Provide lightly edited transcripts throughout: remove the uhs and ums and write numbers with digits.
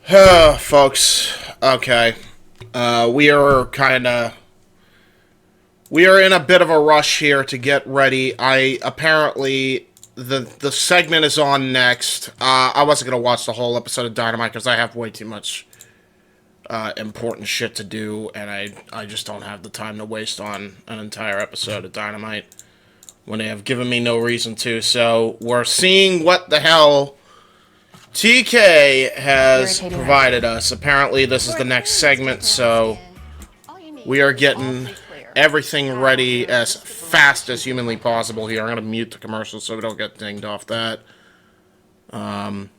Folks. Okay. We are we are in a bit of a rush here to get ready. I apparently the segment is on next. I wasn't gonna watch the whole episode of Dynamite because I have way too much important shit to do, and I just don't have the time to waste on an entire episode of Dynamite when they have given me no reason to. So we're seeing what the hell TK has provided us. Apparently, this is the next segment, so we are getting everything ready as fast as humanly possible here. I'm going to mute the commercials so we don't get dinged off that. I'm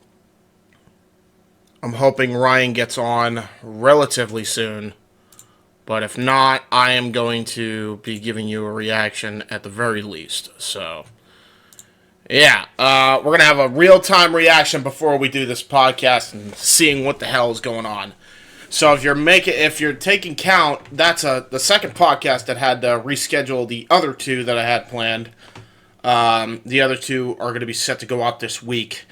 hoping Ryan gets on relatively soon, but if not, I am going to be giving you a reaction at the very least, so... Yeah, we're going to have a real-time reaction before we do this podcast and seeing what the hell is going on. So if you're taking count, that's the second podcast that had to reschedule the other two that I had planned. The other two are going to be set to go out this week.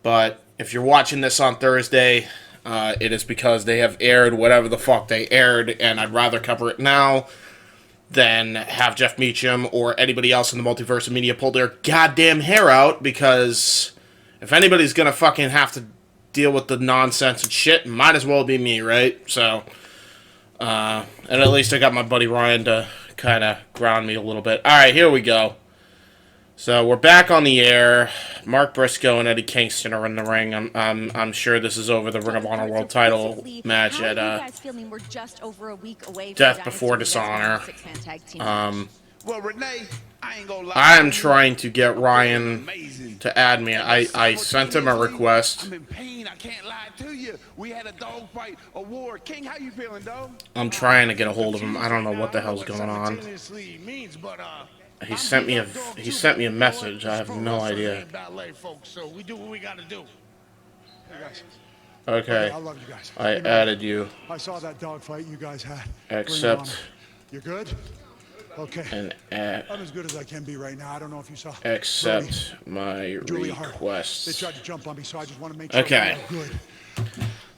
But if you're watching this on Thursday, it is because they have aired whatever the fuck they aired, and I'd rather cover it now than have Jeff Meacham or anybody else in the Multiverse of Media pull their goddamn hair out, because if anybody's gonna fucking have to deal with the nonsense and shit, it might as well be me, right? So, and at least I got my buddy Ryan to kind of ground me a little bit. Alright, here we go. So, we're back on the air. Mark Briscoe and Eddie Kingston are in the ring. I'm sure this is over the Ring of Honor World Title match at Death Before Dishonor. Well, Renee, I ain't gonna lie. I am trying to get Ryan to add me. I sent him a request. I'm in pain. I can't lie to you. We had a dog fight, a war. King, how you feeling, dog? I'm trying to get a hold of him. I don't know what the hell's going on. He sent me a message. I have no idea. Okay. I added you. I saw that dog fight you guys had. Accept. You're good? Okay. And I'm as good as I can be right now. I don't know if you saw. Accept my request. They tried to jump on me, so I just want to make sure okay. I'm good.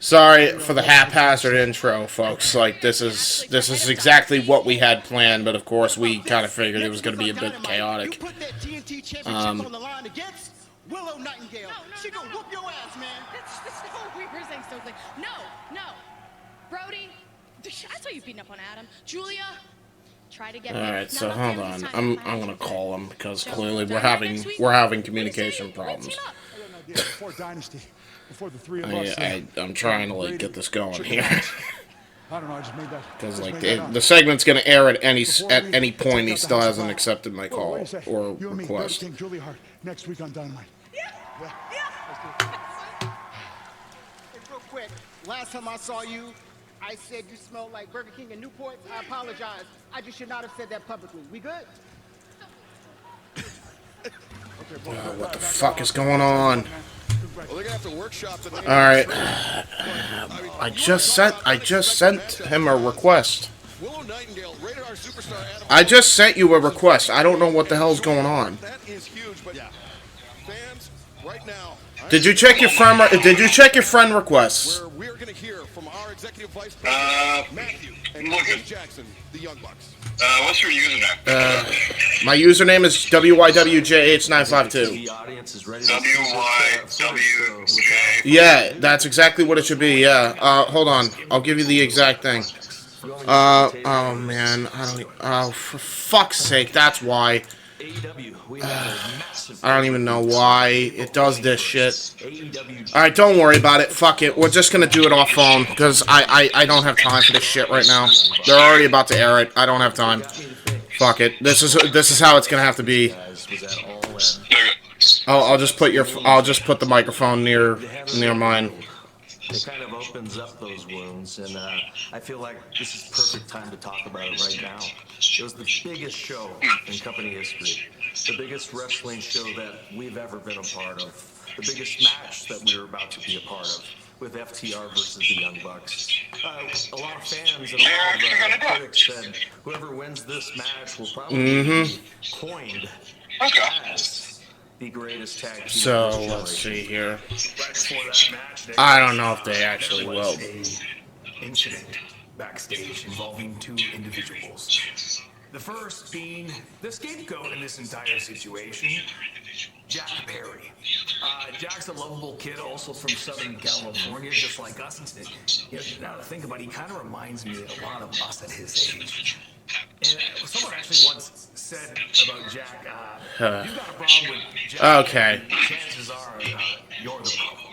Sorry for the haphazard intro, folks. Like, this is exactly what we had planned, but of course we kind of figured it was going to be a bit chaotic. Willow Nightingale. She gonna whoop your ass, man. That's so weird saying so. Like, no. Brody, I saw you beating up on Adam. Julia, try to get me. Alright, so hold on. I'm gonna call him because clearly we're having communication problems. Before Dynasty, before the three of us. I'm trying to like get this going here. I don't know, I just made that. Because like the segment's gonna air at any point. He still hasn't accepted my call or request. Julia Hart next week on Dynamite. Yeah. Hey, real quick, last time I saw you, I said you smelled like Burger King and Newport. I apologize. I just should not have said that publicly. We good? What the fuck is going on? Well, they're gonna have to workshop tonight. All right, I just sent him a request. Willow Nightingale, rated R superstar Adam. I just sent you a request. I don't know what the hell's going on. That is huge, but fans, right now. Did you check your friend? Did you check your friend requests? Where we're gonna hear from our executive vice president, Matthew, and Nicholas Jackson, the Young Bucks. What's your username? My username is WYWJH952. The audience is ready. WYWJ. Yeah, that's exactly what it should be. Yeah. Hold on. I'll give you the exact thing. Oh man, oh, for fuck's sake, that's why. I don't even know why it does this shit. Alright, don't worry about it. Fuck it. We're just gonna do it off phone, because I don't have time for this shit right now. They're already about to air it. I don't have time. Fuck it. This is how it's gonna have to be. I'll just put the microphone near mine. It kind of opens up those wounds, and I feel like this is perfect time to talk about it right now. It was the biggest show in company history, the biggest wrestling show that we've ever been a part of, the biggest match that we were about to be a part of, with FTR versus the Young Bucks. A lot of fans and a lot of critics said whoever wins this match will probably be coined as the greatest tag team. So, of this let's see generation. here. Right before that match, there I don't was, know if they actually there will. was a incident backstage involving two individuals. The first being the scapegoat in this entire situation, Jack Perry. Jack's a lovable kid, also from Southern California, just like us. And, now to think about it, he kind of reminds me a lot of us at his age. And someone actually once said about Jack, if you've got a problem with Jack, Okay. chances are you're the problem.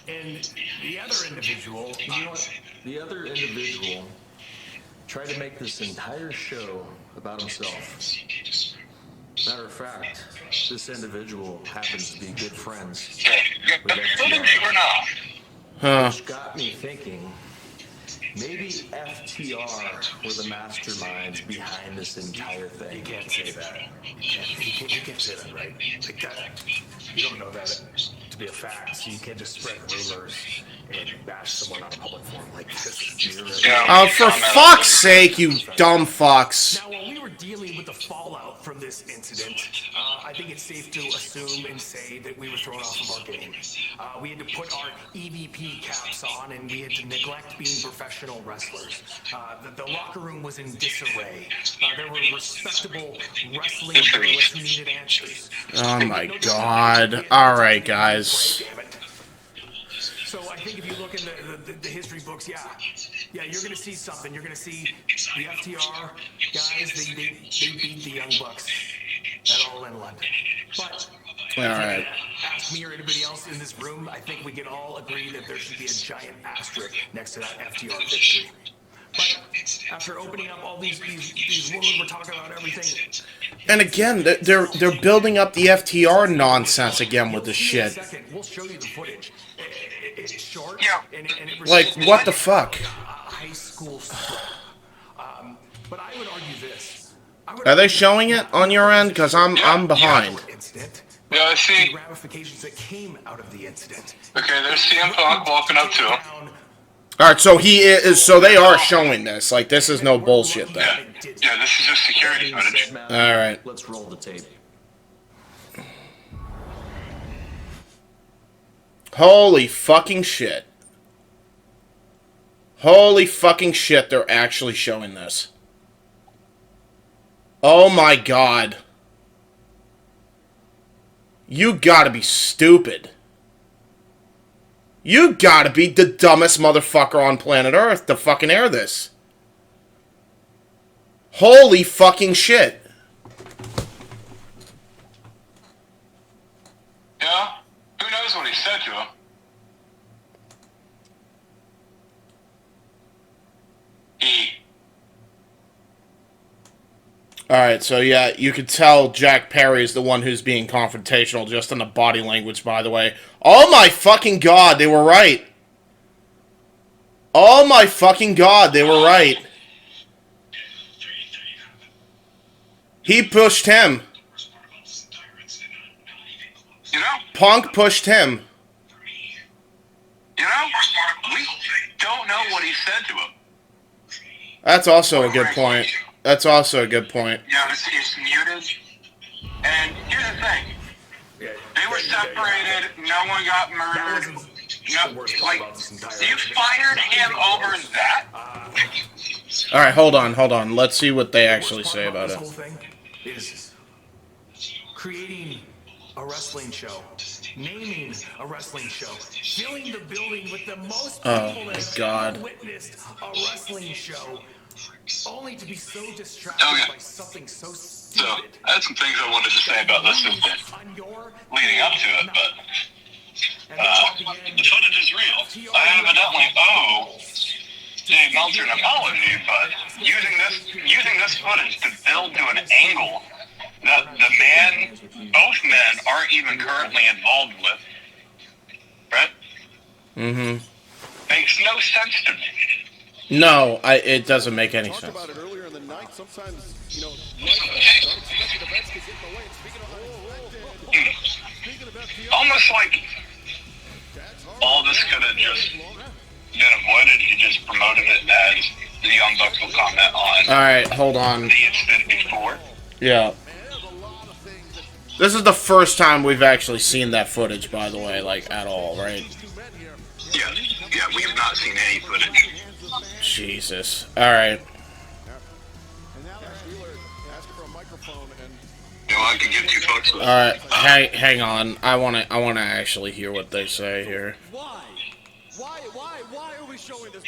And the other individual, You know what? The other individual tried to make this entire show about himself. Matter of fact, this individual happens to be good friends with FTR. Huh. Which got me thinking, maybe FTR were the masterminds behind this entire you thing. can't say that. You can't say that, right? Like that, you don't know that to be a fact, so you can't just spread rumors and bash someone on a public forum like this. Oh, for fuck's sake, you dumb fucks. Now, while we were dealing with the fallout from this incident, I think it's safe to assume and say that we were thrown off of our game. We had to put our EVP caps on, and we had to neglect being professional wrestlers. The locker room was in disarray. There were respectable wrestling journalists who needed answers. Oh my god. Alright, guys. So I think if you look in the history books, yeah, you're gonna see something. You're gonna see the FTR guys. They beat the Young Bucks at All in London. But Alright. ask me or anybody else in this room, I think we can all agree that there should be a giant asterisk next to that FTR victory. But after opening up all these rumors, we're talking about everything. And again, they're building up the FTR nonsense again with this shit. We'll show you the footage. It's short. Yeah. And it Like, what the fuck? High school strip. But I would argue this. Are they showing it on your end? Because I'm behind. Incident. Yeah, I see. The ramifications that came out of the incident. Okay, there's CM Punk walking up to him. Alright, so he is. So they are showing this. Like, this is no bullshit then. Yeah, this is just security footage. Alright. Let's roll the tape. Holy fucking shit. Holy fucking shit, they're actually showing this. Oh my god. You gotta be stupid. You gotta be the dumbest motherfucker on planet Earth to fucking air this. Holy fucking shit. Yeah? Who knows what he said to him? Alright, so yeah, you could tell Jack Perry is the one who's being confrontational just in the body language, by the way. Oh my fucking god, they were right. Oh my fucking god, they were right. He pushed him. You know? Punk pushed him. You know? We don't know what he said to him. That's also a good point. That's also a good point. You know, it's muted. And here's the thing. They were separated. No one got murdered. No, like, you fired him over that? Alright, hold on. Let's see what they actually say about this it. whole thing is creating a wrestling show, naming a wrestling show, filling the building with the most people Oh that my have god. ever witnessed a wrestling show, only to be so distracted Oh, yeah. by something so So, stupid. I had some things I wanted to say about this incident leading up to it, but the footage is real. I evidently owe Dave Meltzer an apology, but using this footage to build to an angle that both men aren't even currently involved with, right? Mm-hmm. Makes no sense to me. No, it doesn't make any Talked sense. about it earlier in the night. Sometimes, you know, unexpected events can get in the way. Speaking of FTR, Almost like all this could have just been avoided. He just promoted it as the Young Bucks will comment on Alright, hold on. the incident before. Yeah. there's a lot of things that This is the first time we've actually seen that footage, by the way, like, at all, right? Yeah, we have not seen any footage. Jesus. Alright. You know, I can give two fucks with. Alright, hang on. I wanna actually hear what they say here. Why are we showing this?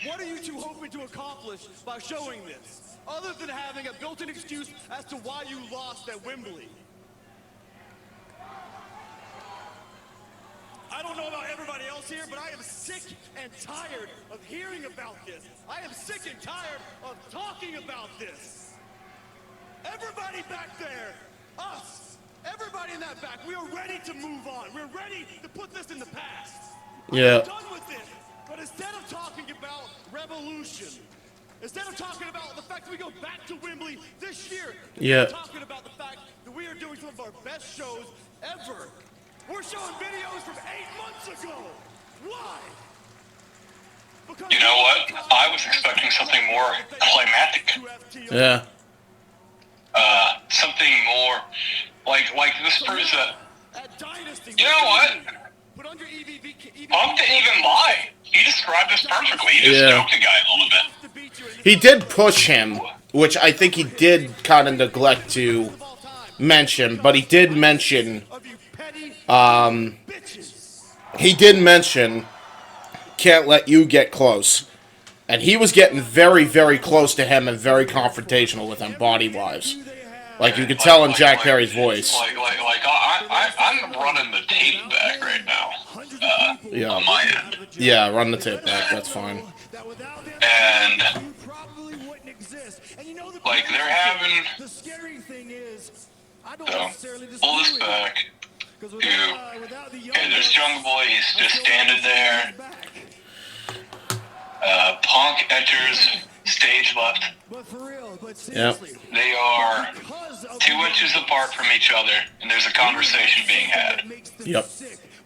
What are you two hoping to accomplish by showing this? Other than having a built-in excuse as to why you lost at Wembley. I don't know about everybody else here, but I am sick and tired of hearing about this. I am sick and tired of talking about this. Everybody back there, us, everybody in that back, we are ready to move on. We're ready to put this in the past. Yeah. I'm done with this. But instead of talking about revolution, instead of talking about the fact that we go back to Wembley this year, yeah, we're talking about the fact that we are doing some of our best shows ever. We're showing videos from 8 months ago. Why? Because you know what? I was expecting something more climactic. Yeah. Something more like this proves that. You know what? Punk didn't even lie. He described this perfectly. He just joked the guy a little bit. He did push him, which I think he did kind of neglect to mention, but he did mention, can't let you get close. And he was getting very, very close to him and very confrontational with him, body-wise. Like, you could tell in Jack Perry's voice. I'm running the tape back right now. On my end. Yeah, run the tape back, that's fine. And, like, they're having... So, pull this back. Okay, there's Jungle Boy, he's just standing there. Punk enters stage left. Yep. They are 2 inches apart from each other, and there's a conversation being had. Yep.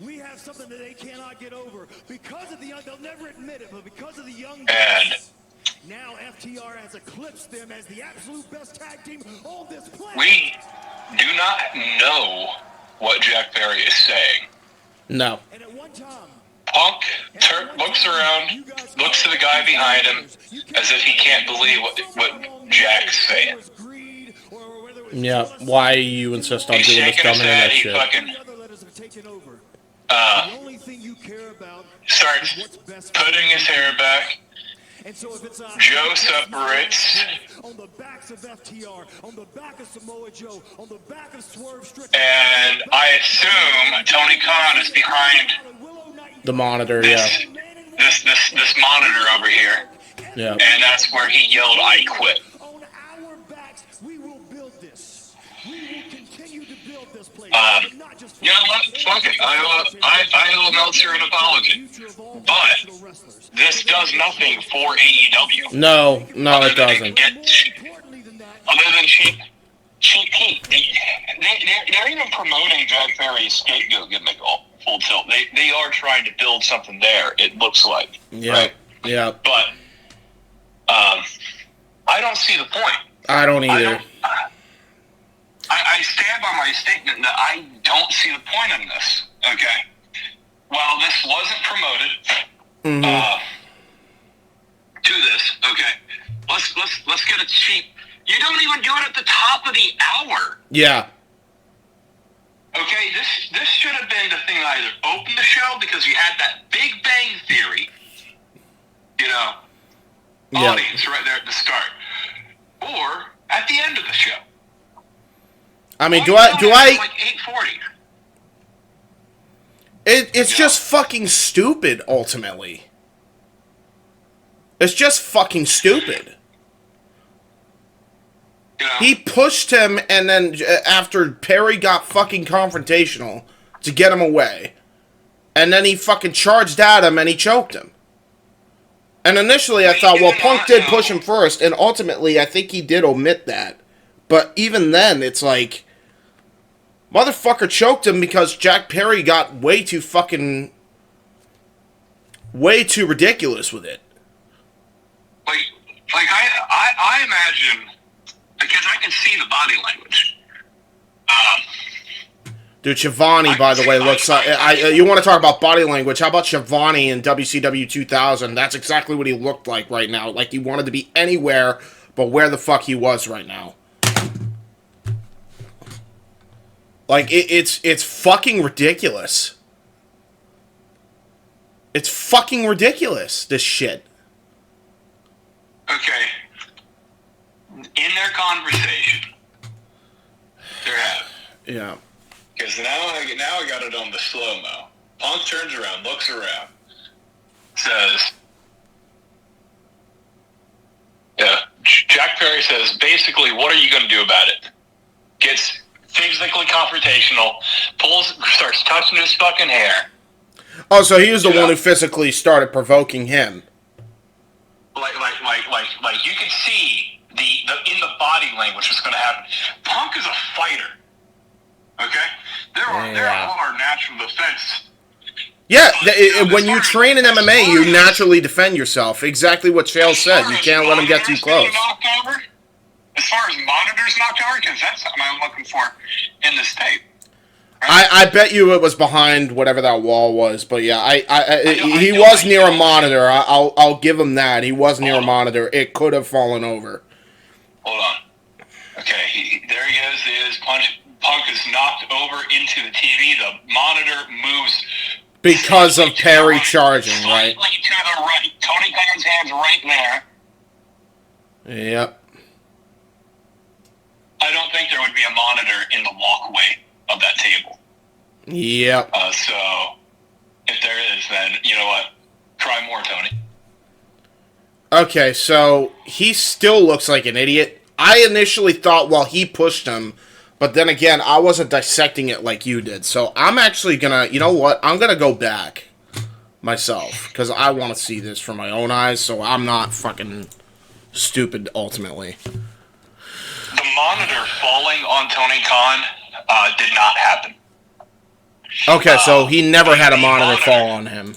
We have something that they cannot get over because of the young. They'll never admit it, but because of the young. And now FTR has eclipsed them as the absolute best tag team on this planet. We do not know what Jack Perry is saying. No. And at one time, Punk looks around, looks to the guy behind him, as if he can't believe what Jack's saying. Yeah, why you insist on doing this dumb internet shit? Starts putting his hair back. Joe separates. And I assume Tony Khan is behind the monitor, this monitor over here. Yeah. And that's where he yelled, "I quit." You know what? Fuck it. I owe Meltzer an apology. But this does nothing for AEW. No, it doesn't. Other than cheap heat. They're even promoting Jack Perry's scapegoat gimmick full tilt. They are trying to build something there, it looks like. Yeah. Right? Yeah. But I don't see the point. I don't either. I stand by my statement that I don't see the point in this. Okay, while this wasn't promoted to this, okay, let's get it cheap. You don't even do it at the top of the hour. Yeah. Okay, this should have been the thing that either opened the show because you had that Big Bang Theory, audience right there at the start, or at the end of the show. I mean, do I? Like 8:40. It's just fucking stupid. Ultimately, it's just fucking stupid. He pushed him, and then after Perry got fucking confrontational to get him away, and then he fucking charged at him and he choked him. And initially, I thought, well, Punk did push him first, and ultimately, I think he did omit that. But even then, it's like, motherfucker choked him because Jack Perry got way too ridiculous with it. Like I imagine, because I can see the body language. Dude, Shivani, by the way, looks like... you want to talk about body language? How about Shivani in WCW 2000? That's exactly what he looked like right now. Like he wanted to be anywhere but where the fuck he was right now. Like, it's fucking ridiculous. It's fucking ridiculous, this shit. Okay. In their conversation, they're having. Yeah. Because now I got it on the slow-mo. Punk turns around, looks around, says, yeah, Jack Perry says, basically, what are you going to do about it? Gets physically confrontational, starts touching his fucking hair. Oh, so he was the one who physically started provoking him. Like you could see the in the body language what's going to happen. Punk is a fighter. Okay? There are natural defense. Yeah, when you train in MMA, you naturally defend yourself. Exactly what Chael said. You can't let him get too close. As far as monitors knocked over, because that's something I'm looking for in this tape. Right? I bet you it was behind whatever that wall was, but yeah, he was near a monitor. I'll give him that. He was near a monitor. It could have fallen over. Hold on. Okay, there he is. Punk is knocked over into the TV. The monitor moves because of Perry charging, right? Slightly to the right. Tony Khan's hand's right there. Yep. I don't think there would be a monitor in the walkway of that table. Yep. So, if there is, then, you know what? Try more, Tony. Okay, so he still looks like an idiot. I initially thought, well, he pushed him, but then again, I wasn't dissecting it like you did. So I'm actually gonna, you know what? I'm gonna go back myself, because I want to see this from my own eyes, so I'm not fucking stupid, ultimately. The monitor falling on Tony Khan did not happen. Okay, so he never had a monitor fall on him.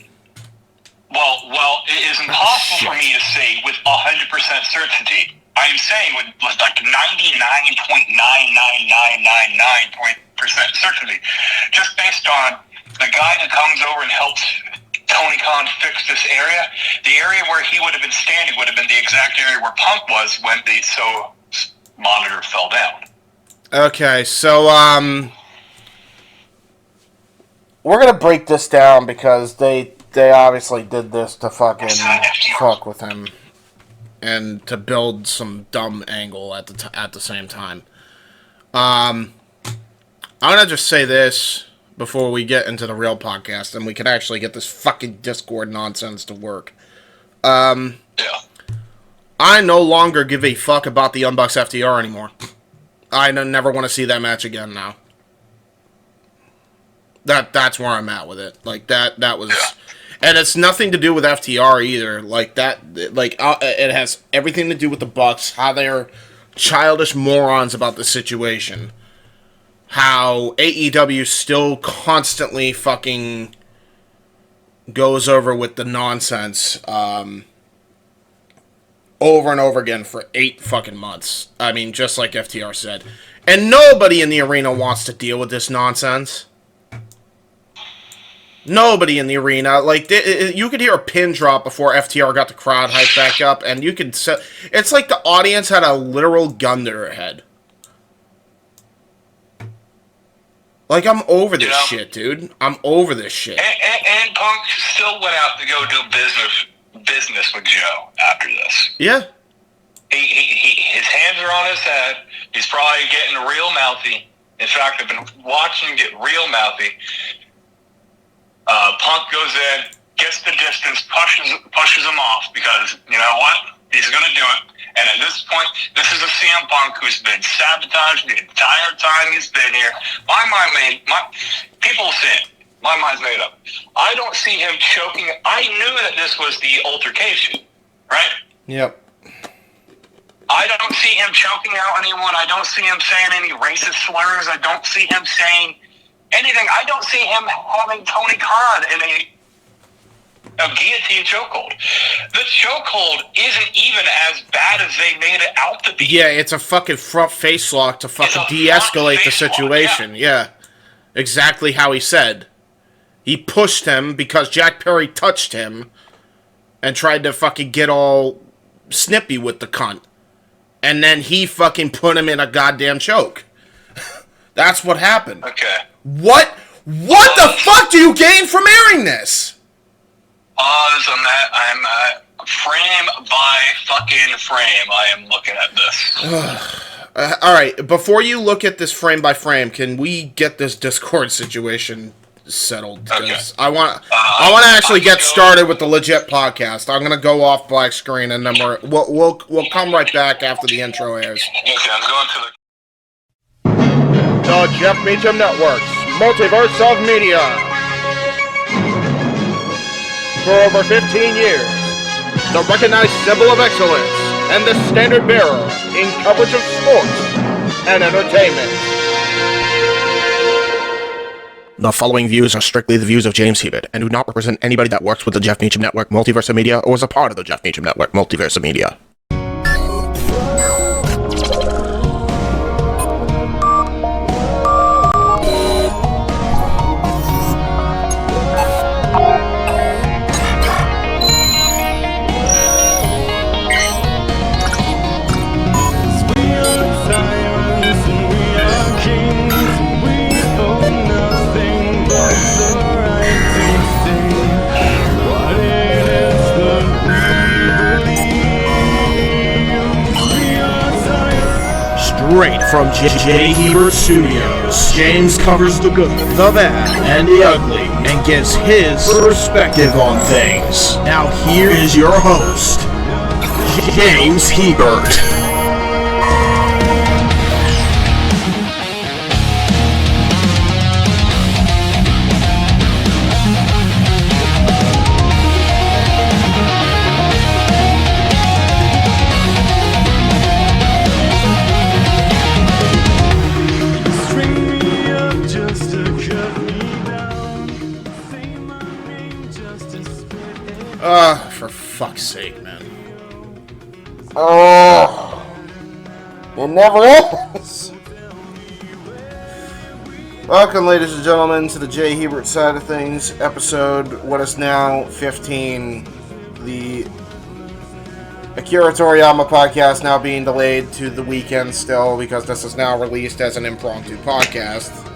Well, it is impossible for me to say with 100% certainty. I'm saying with like 99.99999% certainty, just based on the guy that comes over and helps Tony Khan fix this area. The area where he would have been standing would have been the exact area where Punk was when the monitor fell down. Okay, so we're gonna break this down because they obviously did this to fucking fuck with him and to build some dumb angle at the same time. I'm gonna just say this before we get into the real podcast and we can actually get this fucking Discord nonsense to work. Yeah. I no longer give a fuck about the Young Bucks FTR anymore. I never want to see that match again now. That's where I'm at with it. Like that was, and it's nothing to do with FTR either. Like that, it has everything to do with the Bucks, how they're childish morons about the situation, how AEW still constantly fucking goes over with the nonsense, over and over again for 8 fucking months. I mean, just like FTR said. And nobody in the arena wants to deal with this nonsense. Nobody in the arena. Like, you could hear a pin drop before FTR got the crowd hyped back up, and you could... It's like the audience had a literal gun to their head. Like, I'm over this shit, dude. I'm over this shit. And Punk still went out to go do business with Joe after this. Yeah. His hands are on his head. He's probably getting real mouthy. In fact, I've been watching him get real mouthy. Punk goes in, gets the distance, pushes him off because, you know what? He's going to do it. And at this point, this is a CM Punk who's been sabotaged the entire time he's been here. People say it. My mind's made up. I don't see him choking. I knew that this was the altercation, right? Yep. I don't see him choking out anyone. I don't see him saying any racist slurs. I don't see him saying anything. I don't see him having Tony Khan A guillotine chokehold. The chokehold isn't even as bad as they made it out to be. Yeah, it's a fucking front face lock to fucking de-escalate the situation. Yeah. Exactly how he said. He pushed him because Jack Perry touched him and tried to fucking get all snippy with the cunt. And then he fucking put him in a goddamn choke. That's what happened. Okay. What the fuck do you gain from airing this? Pause on that. I'm frame by fucking frame. I am looking at this. All right. Before you look at this frame by frame, can we get this Discord situation settled? Okay. I want to actually get started with the legit podcast. I'm gonna go off black screen and then we'll come right back after the intro airs. Okay, I'm going to The Jeff Meacham Network's Multiverse of Media. For over 15 years, the recognized symbol of excellence and the standard bearer in coverage of sports and entertainment. The following views are strictly the views of James Hebert and do not represent anybody that works with the Jeff Meacham Network Multiverse of Media or is a part of the Jeff Meacham Network Multiverse of Media. Straight from JHebert Studios, James covers the good, the bad, and the ugly, and gives his perspective on things. Now here is your host, James Hebert. For fuck's sake, man. Oh, it never ends. Welcome, ladies and gentlemen, to the JHebert Side of Things episode. What is now 15? The Akira Toriyama podcast now being delayed to the weekend still because this is now released as an impromptu podcast.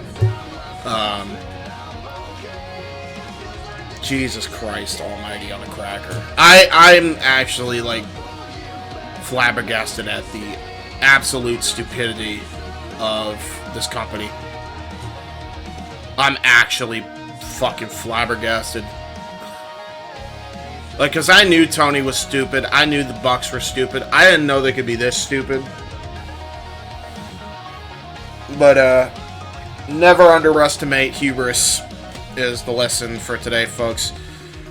Jesus Christ almighty on a cracker. I'm actually, like, flabbergasted at the absolute stupidity of this company. I'm actually fucking flabbergasted. Like, because I knew Tony was stupid. I knew the Bucks were stupid. I didn't know they could be this stupid. But, never underestimate hubris is the lesson for today, folks.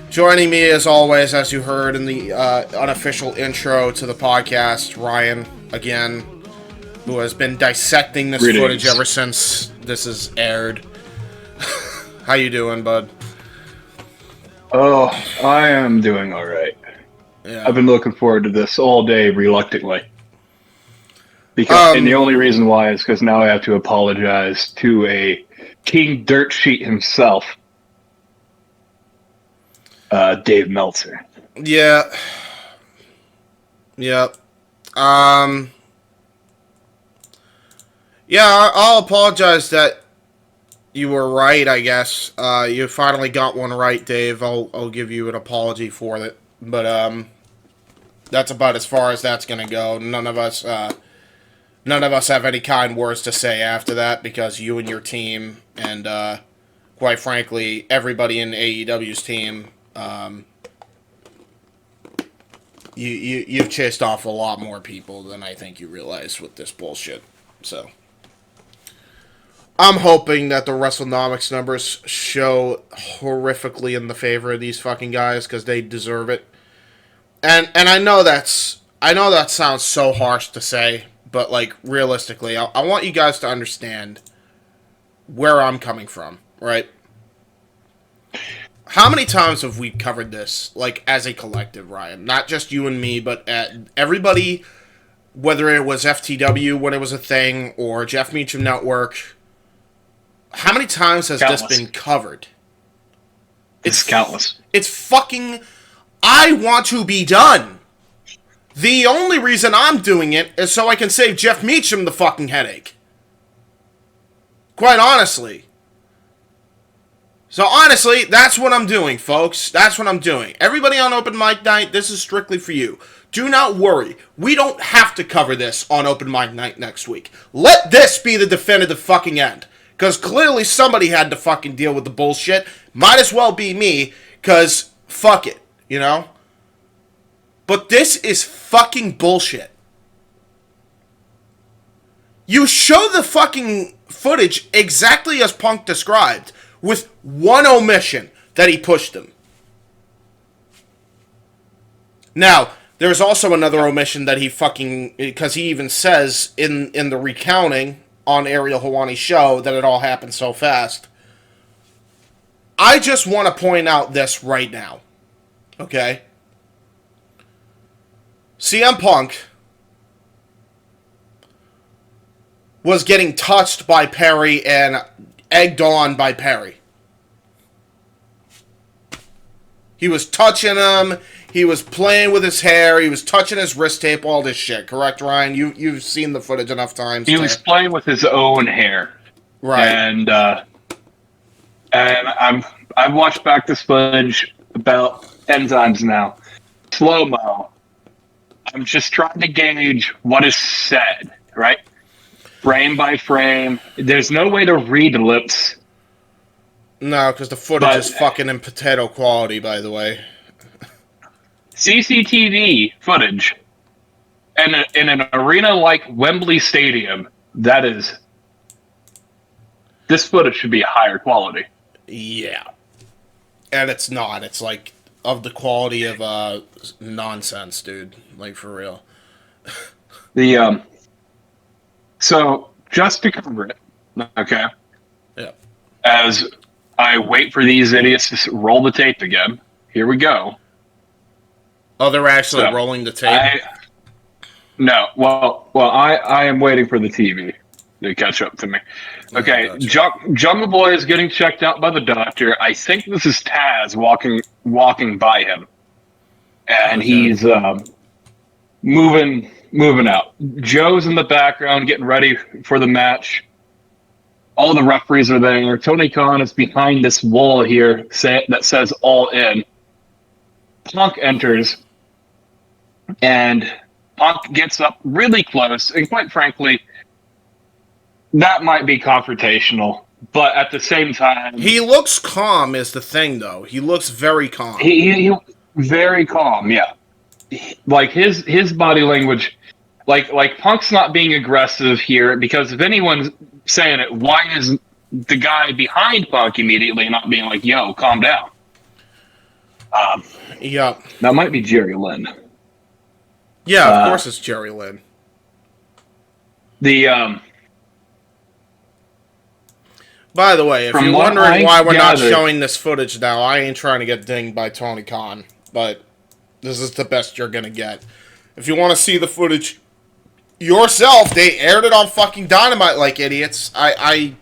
Joining me, as always, as you heard in the unofficial intro to the podcast, Ryan, again, who has been dissecting this footage ever since this is aired. How you doing, bud? Oh, I am doing all right. Yeah. I've been looking forward to this all day, reluctantly. Because, and the only reason why is because now I have to apologize to a King Dirt Sheet himself, Dave Meltzer. Yeah. Yep. Yeah, I'll apologize that you were right, I guess. You finally got one right, Dave. I'll give you an apology for it. But, that's about as far as that's gonna go. None of us have any kind words to say after that because you and your team and, quite frankly, everybody in AEW's team, you've chased off a lot more people than I think you realize with this bullshit. So, I'm hoping that the WrestleNomics numbers show horrifically in the favor of these fucking guys because they deserve it. And I know that sounds so harsh to say, but, like, realistically, I want you guys to understand where I'm coming from, right? How many times have we covered this, like, as a collective, Ryan? Not just you and me, but everybody, whether it was FTW when it was a thing, or Jeff Meacham Network. How many times has Countless. this been covered? It's countless. It's fucking... I want to be done. The only reason I'm doing it is so I can save Jeff Meacham the fucking headache. Quite honestly. So honestly, that's what I'm doing, folks. That's what I'm doing. Everybody on Open Mic Night, this is strictly for you. Do not worry. We don't have to cover this on Open Mic Night next week. Let this be the definitive fucking end. Because clearly somebody had to fucking deal with the bullshit. Might as well be me, because fuck it, you know? But this is fucking bullshit. You show the fucking footage exactly as Punk described, with one omission that he pushed him. Now, there's also another omission that he fucking... Because he even says in the recounting on Ariel Helwani's show that it all happened so fast. I just want to point out this right now. Okay? CM Punk was getting touched by Perry and egged on by Perry. He was touching him, he was playing with his hair, he was touching his wrist tape, all this shit, correct, Ryan? You've seen the footage enough times. He was playing with his own hair. Right. And I've watched back this footage about 10 times now. Slow-mo. I'm just trying to gauge what is said, right? Frame by frame. There's no way to read lips. No, because the footage is fucking in potato quality, by the way. CCTV footage in an arena like Wembley Stadium, this footage should be higher quality. Yeah. And it's not. It's like of the quality of nonsense, dude. Like, for real. So, just to cover it, okay? Yeah. As I wait for these idiots to roll the tape again, here we go. Oh, they're actually rolling the tape? I am waiting for the TV to catch up to me. Okay, gotcha. Jungle Boy is getting checked out by the doctor. I think this is Taz walking by him. And he's moving out. Joe's in the background getting ready for the match. All the referees are there. Tony Khan is behind this wall here that says All In. Punk enters, and Punk gets up really close, and quite frankly, that might be confrontational, but at the same time... He looks calm is the thing, though. He looks very calm. He very calm, yeah. Like, his body language... Like Punk's not being aggressive here, because if anyone's saying it, why is the guy behind Punk immediately not being like, yo, calm down? Yeah. That might be Jerry Lynn. Yeah, of course it's Jerry Lynn. By the way, if you're wondering why we're not showing this footage now, I ain't trying to get dinged by Tony Khan, but this is the best you're gonna get. If you want to see the footage yourself, they aired it on fucking Dynamite like idiots. Yeah,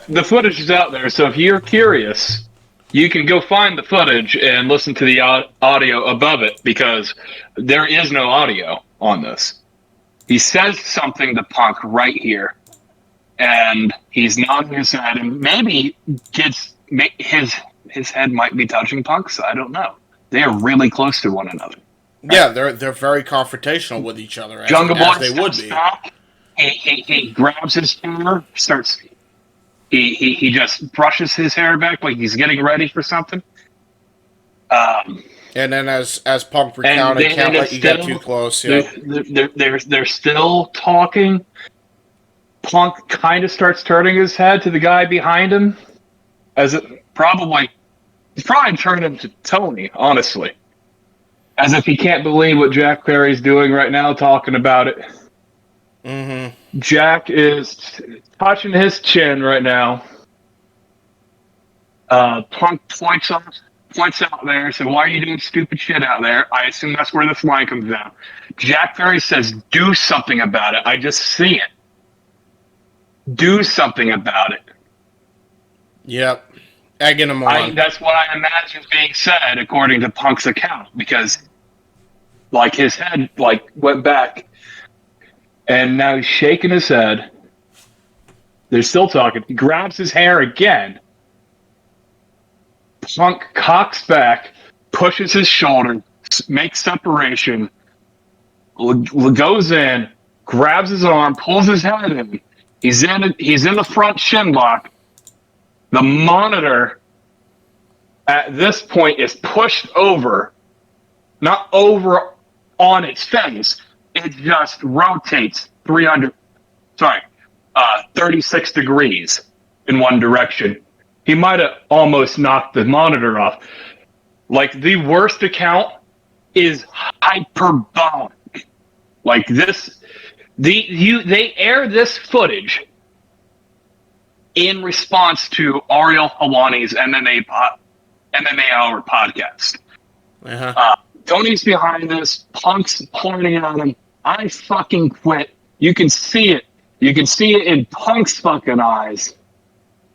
the footage is out there, so if you're curious, you can go find the footage and listen to the audio above it, because there is no audio on this. He says something to Punk right here, and he's nodding his head, and maybe his head might be touching Punk's. I don't know. They are really close to one another. Right? Yeah, they're very confrontational with each other, Jungle Boy they would be. Back, he grabs his hair, starts... He just brushes his hair back like he's getting ready for something. And then as Punk recounted, can't let you get too close. Yeah. They're still talking. Punk kind of starts turning his head to the guy behind him, he's probably turning to Tony, honestly, as if he can't believe what Jack Perry's doing right now, talking about it. Mm-hmm. Jack is touching his chin right now. Punk points out there, so why are you doing stupid shit out there? I assume that's where this line comes down. Jack Perry says, do something about it. I just see it. Do something about it. Yep. Egging him on. That's what I imagine being said, according to Punk's account, because like his head like went back, and now he's shaking his head. They're still talking. He grabs his hair again. Punk cocks back, pushes his shoulder, makes separation, goes in, grabs his arm, pulls his head in. He's in the front shin lock. The monitor at this point is pushed over, not over on its face. It just rotates 36 degrees in one direction. He might have almost knocked the monitor off. Like, the worst account is hyperbolic. Like this, they air this footage in response to Ariel Helwani's MMA Hour podcast. Tony's behind this. Punk's pointing at him. I fucking quit. You can see it. You can see it in Punk's fucking eyes.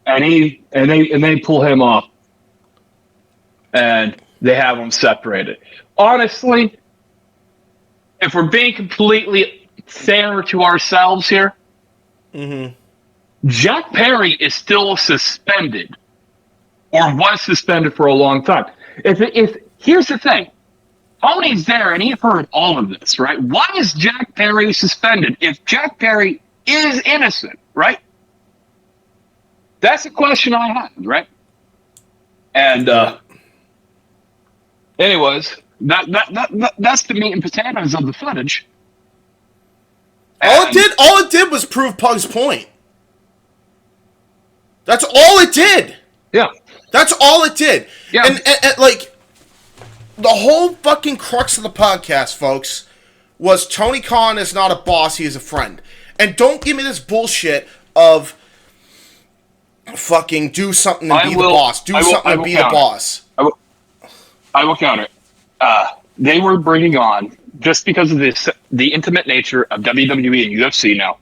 And they pull him off. And they have him separated. Honestly, if we're being completely fair to ourselves here, Jack Perry is still suspended, or was suspended for a long time. If here's the thing, Tony's there and he heard all of this, right? Why is Jack Perry suspended if Jack Perry is innocent, right? That's a question I have, right? And anyways, that's the meat and potatoes of the footage. All it did was prove Pug's point. That's all it did. Yeah. That's all it did. Yeah. And like, the whole fucking crux of the podcast, folks, was Tony Khan is not a boss, he is a friend. And don't give me this bullshit of fucking do something and be the boss. Do something and be the boss. I will counter it. They were bringing on, just because of the intimate nature of WWE and UFC now,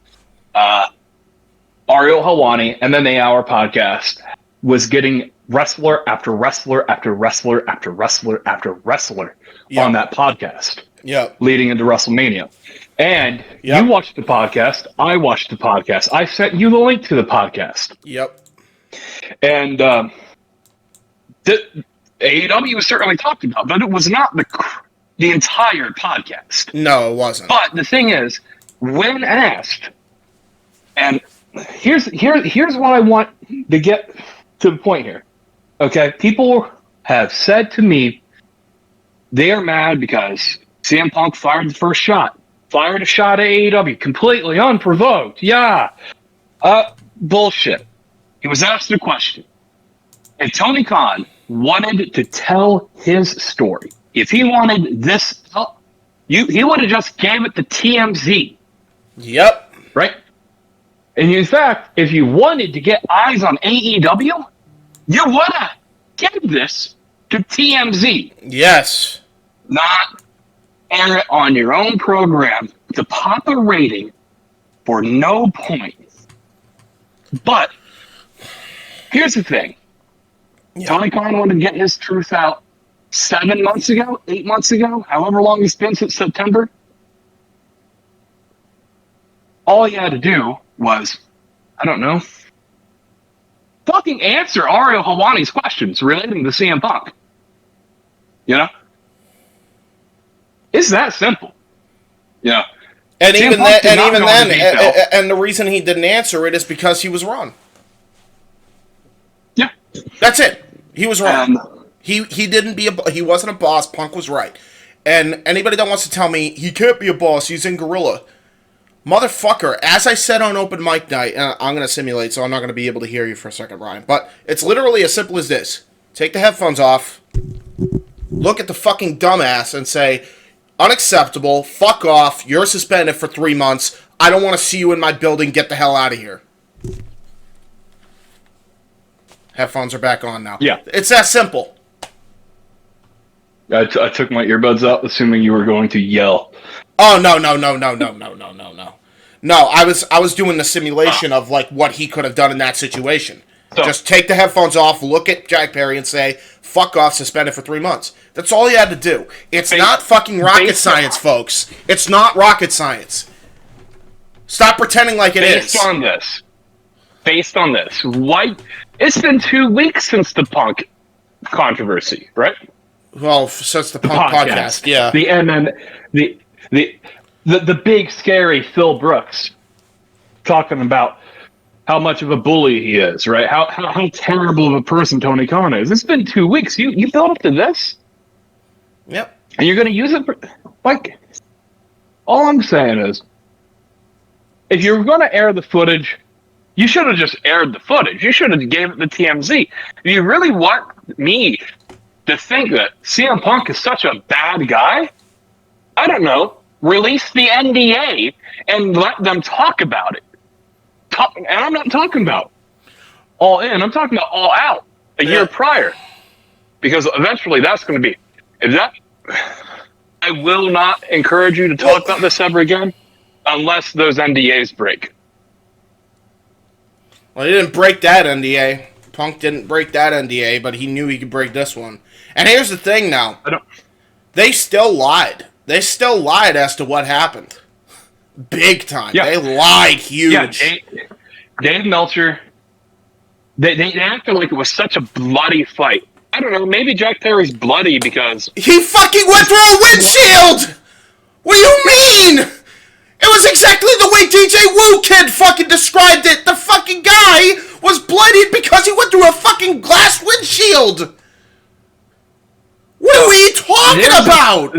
Ariel Helwani, MMA Hour podcast, was getting wrestler after wrestler after wrestler after wrestler after wrestler on that podcast. Yep. Leading into WrestleMania. And you watched the podcast. I watched the podcast. I sent you the link to the podcast. Yep. And AEW was certainly talked about, but it was not the entire podcast. No, it wasn't. But the thing is, when asked, and here's what I want to get to the point here. Okay, people have said to me they are mad because CM Punk fired the first shot. Fired a shot at AEW completely unprovoked. Yeah. Bullshit. He was asked a question. If Tony Khan wanted to tell his story, if he wanted this, he would have just gave it to TMZ. Yep. Right? And in fact, if you wanted to get eyes on AEW, you would have given this to TMZ. Yes. Not air it on your own program to pop a rating for no point. But here's the thing. Tony Khan wanted to get his truth out 7 months ago, 8 months ago, however long it's been since September. All he had to do was, I don't know, fucking answer Ariel Helwani's questions relating to CM Punk. You know? It's that simple. Yeah. And even then, and the reason he didn't answer it is because he was wrong. Yeah. That's it. He was wrong. He wasn't a boss. Punk was right. And anybody that wants to tell me he can't be a boss, he's in Gorilla. Motherfucker, as I said on open mic night, I'm going to simulate, so I'm not going to be able to hear you for a second, Ryan. But it's literally as simple as this. Take the headphones off, look at the fucking dumbass and say, unacceptable, fuck off, you're suspended for 3 months, I don't want to see you in my building, get the hell out of here. Headphones are back on now. Yeah. It's that simple. I took my earbuds out, assuming you were going to yell. Oh, no. No, I was doing the simulation of, like, what he could have done in that situation. So, Just take the headphones off, look at Jack Perry, and say, fuck off, suspended for 3 months. That's all he had to do. It's not fucking rocket science, folks. It's not rocket science. Stop pretending like it is. Based on this, why? It's been 2 weeks since the Punk controversy, right? Well, since the Punk podcast, yeah. The big scary Phil Brooks talking about how much of a bully he is, right? How terrible of a person Tony Khan is. It's been 2 weeks. You built up to this? Yep. And you're going to use it for, like, all I'm saying is, if you were going to air the footage, you should have just aired the footage. You should have gave it to TMZ. If you really want me to think that CM Punk is such a bad guy, I don't know, release the NDA and let them talk about it. And I'm not talking about All In. I'm talking about All Out a year prior. Because eventually that's going to be... I will not encourage you to talk about this ever again unless those NDAs break. Well, he didn't break that NDA. Punk didn't break that NDA, but he knew he could break this one. And here's the thing now. They still lied. They still lied as to what happened. Big time. Yeah. They lied huge. Yeah, Dave Meltzer, they acted like it was such a bloody fight. I don't know, maybe Jack Perry's bloody because... He fucking went through a windshield! What do you mean? It was exactly the way DJ Wu Kid fucking described it. The fucking guy was bloodied because he went through a fucking glass windshield. What are we talking about?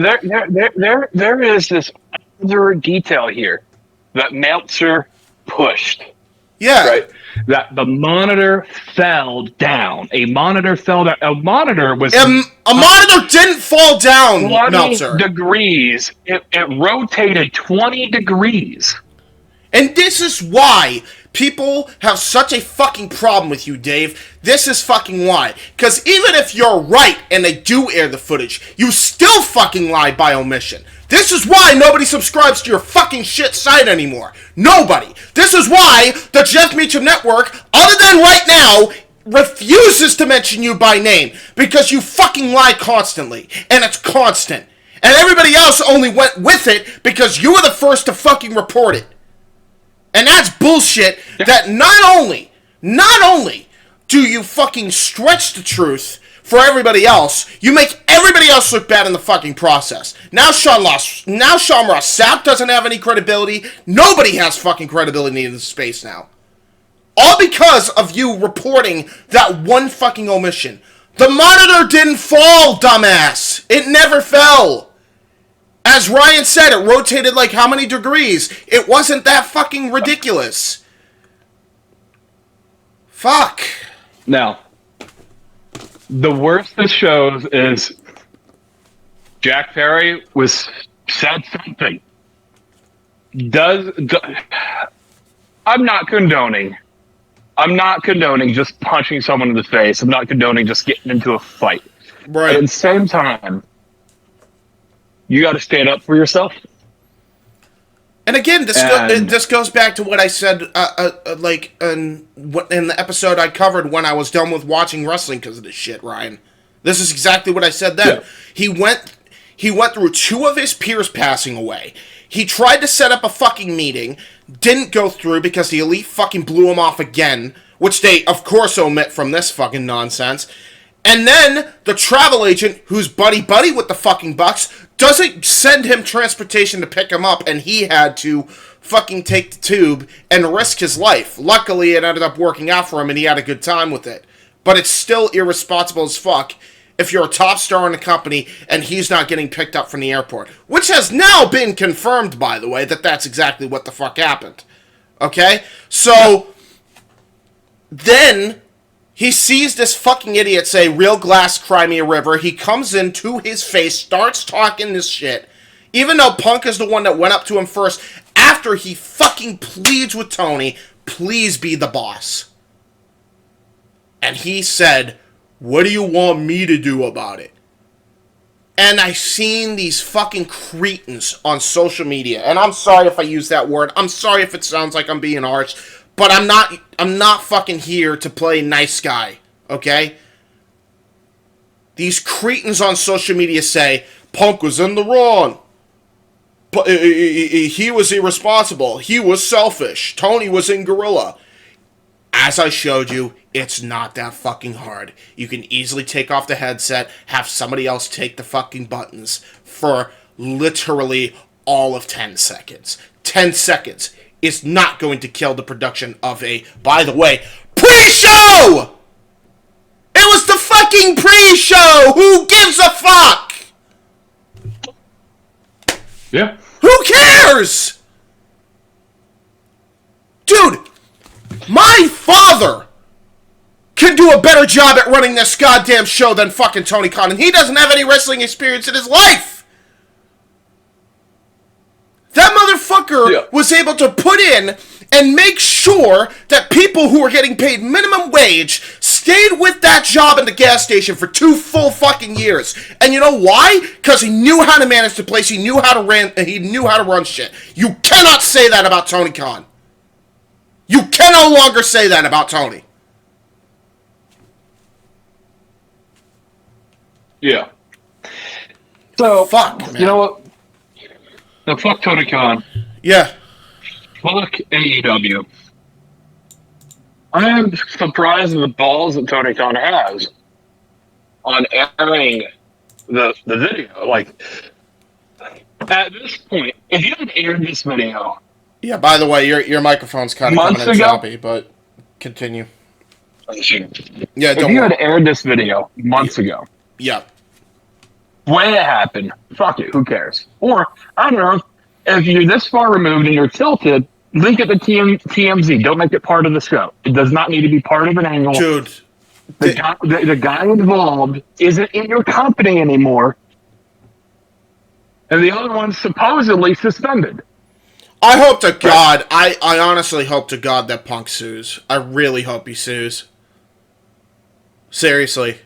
There is this other detail here that Meltzer pushed. Yeah. Right? That the monitor fell down. A monitor fell down. A monitor was... A monitor didn't fall down, 20 Meltzer. degrees. It rotated 20 degrees. And this is why people have such a fucking problem with you, Dave. This is fucking why. Because even if you're right and they do air the footage, you still fucking lie by omission. This is why nobody subscribes to your fucking shit site anymore. Nobody. This is why the Jeff Meacham Network, other than right now, refuses to mention you by name. Because you fucking lie constantly. And it's constant. And everybody else only went with it because you were the first to fucking report it. And that's bullshit that not only do you fucking stretch the truth for everybody else, you make everybody else look bad in the fucking process. Now Sean Ross Sapp doesn't have any credibility. Nobody has fucking credibility in this space now. All because of you reporting that one fucking omission. The monitor didn't fall, dumbass. It never fell. As Ryan said, it rotated like how many degrees? It wasn't that fucking ridiculous. Fuck. Now, the worst this shows is Jack Perry said something. I'm not condoning just punching someone in the face. I'm not condoning just getting into a fight. Right. But at the same time, you got to stand up for yourself. And again, this goes back to what I said, like in the episode I covered when I was done with watching wrestling because of this shit, Ryan. This is exactly what I said then. Yeah. He went through 2 of his peers passing away. He tried to set up a fucking meeting, didn't go through because the Elite fucking blew him off again, which they, of course, omit from this fucking nonsense. And then the travel agent, who's buddy-buddy with the fucking Bucks, doesn't send him transportation to pick him up, and he had to fucking take the tube and risk his life. Luckily, it ended up working out for him, and he had a good time with it. But it's still irresponsible as fuck if you're a top star in the company and he's not getting picked up from the airport. Which has now been confirmed, by the way, that that's exactly what the fuck happened. Okay? So, then he sees this fucking idiot say, real glass, cry me a river. He comes in to his face, starts talking this shit. Even though Punk is the one that went up to him first, after he fucking pleads with Tony, please be the boss. And he said, what do you want me to do about it? And I seen these fucking cretins on social media, and I'm sorry if I use that word. I'm sorry if it sounds like I'm being harsh, but I'm not fucking here to play nice guy, okay? These cretins on social media say, Punk was in the wrong. But he was irresponsible. He was selfish. Tony was in gorilla. As I showed you, it's not that fucking hard. You can easily take off the headset, have somebody else take the fucking buttons for literally all of 10 seconds. 10 seconds is not going to kill the production of a, by the way, pre-show! It was the fucking pre-show! Who gives a fuck? Yeah. Who cares? Dude, my father can do a better job at running this goddamn show than fucking Tony Khan, and he doesn't have any wrestling experience in his life. That motherfucker was able to put in and make sure that people who were getting paid minimum wage stayed with that job in the gas station for 2 full fucking years. And you know why? Because he knew how to manage the place, he knew how to run shit. You cannot say that about Tony Khan. You can no longer say that about Tony. Yeah. So, fuck, man. You know what? Now, fuck Tony Khan. Yeah. Fuck AEW. I am surprised at the balls that Tony Khan has on airing the video. Like, at this point, if you had aired this video... Yeah, by the way, your microphone's kind of coming in choppy, but continue. Yeah, if you had aired this video months ago... Yeah. When it happened, fuck it, who cares? Or, I don't know, if you're this far removed and you're tilted, link it to TMZ. Don't make it part of the show. It does not need to be part of an angle. Dude. The guy involved isn't in your company anymore. And the other one's supposedly suspended. I hope to God, I honestly hope to God that Punk sues. I really hope he sues. Seriously.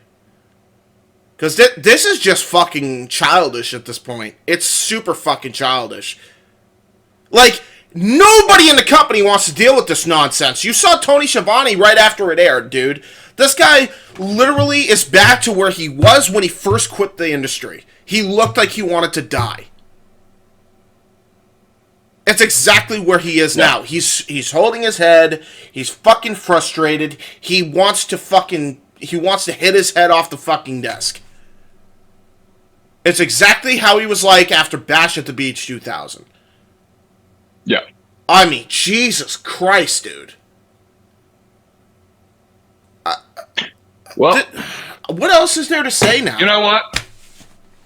Because this is just fucking childish at this point. It's super fucking childish. Like, nobody in the company wants to deal with this nonsense. You saw Tony Schiavone right after it aired, dude. This guy literally is back to where he was when he first quit the industry. He looked like he wanted to die. It's exactly where he is now. He's holding his head. He's fucking frustrated. He wants to hit his head off the fucking desk. It's exactly how he was like after Bash at the Beach 2000. Yeah. I mean, Jesus Christ, dude. Well, what else is there to say now? You know what?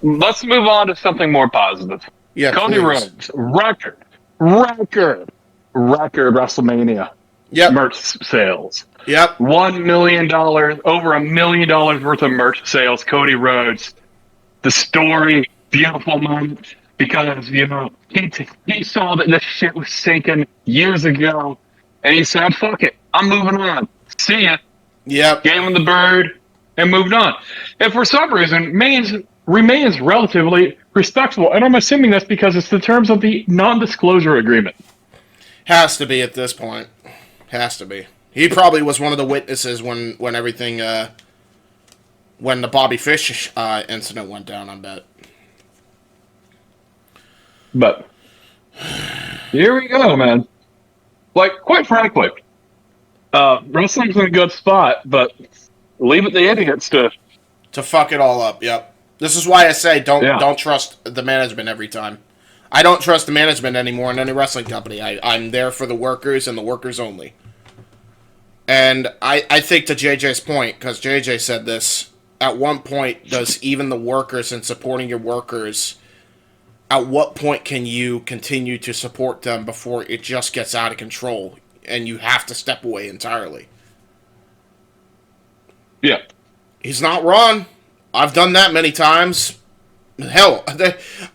Let's move on to something more positive. Yeah, Cody Rhodes, record WrestleMania. Yep. Merch sales. Yep. $1 million, over $1 million worth of merch sales. Cody Rhodes. The story, beautiful moment, because, you know, he saw that this shit was sinking years ago, and he said, fuck it, I'm moving on. See ya. Yep. Gave him the bird, and moved on. And for some reason, remains relatively respectful, and I'm assuming that's because it's the terms of the non-disclosure agreement. Has to be at this point. Has to be. He probably was one of the witnesses when everything, when the Bobby Fish incident went down, I bet. But here we go, man. Like, quite frankly, wrestling's in a good spot, but leave it the idiots to fuck it all up. Yep. This is why I say don't trust the management every time. I don't trust the management anymore in any wrestling company. I'm there for the workers and the workers only. And I think to JJ's point, because JJ said this, at one point does even the workers and supporting your workers, at what point can you continue to support them before it just gets out of control and you have to step away entirely? Yeah. He's not wrong. I've done that many times. Hell,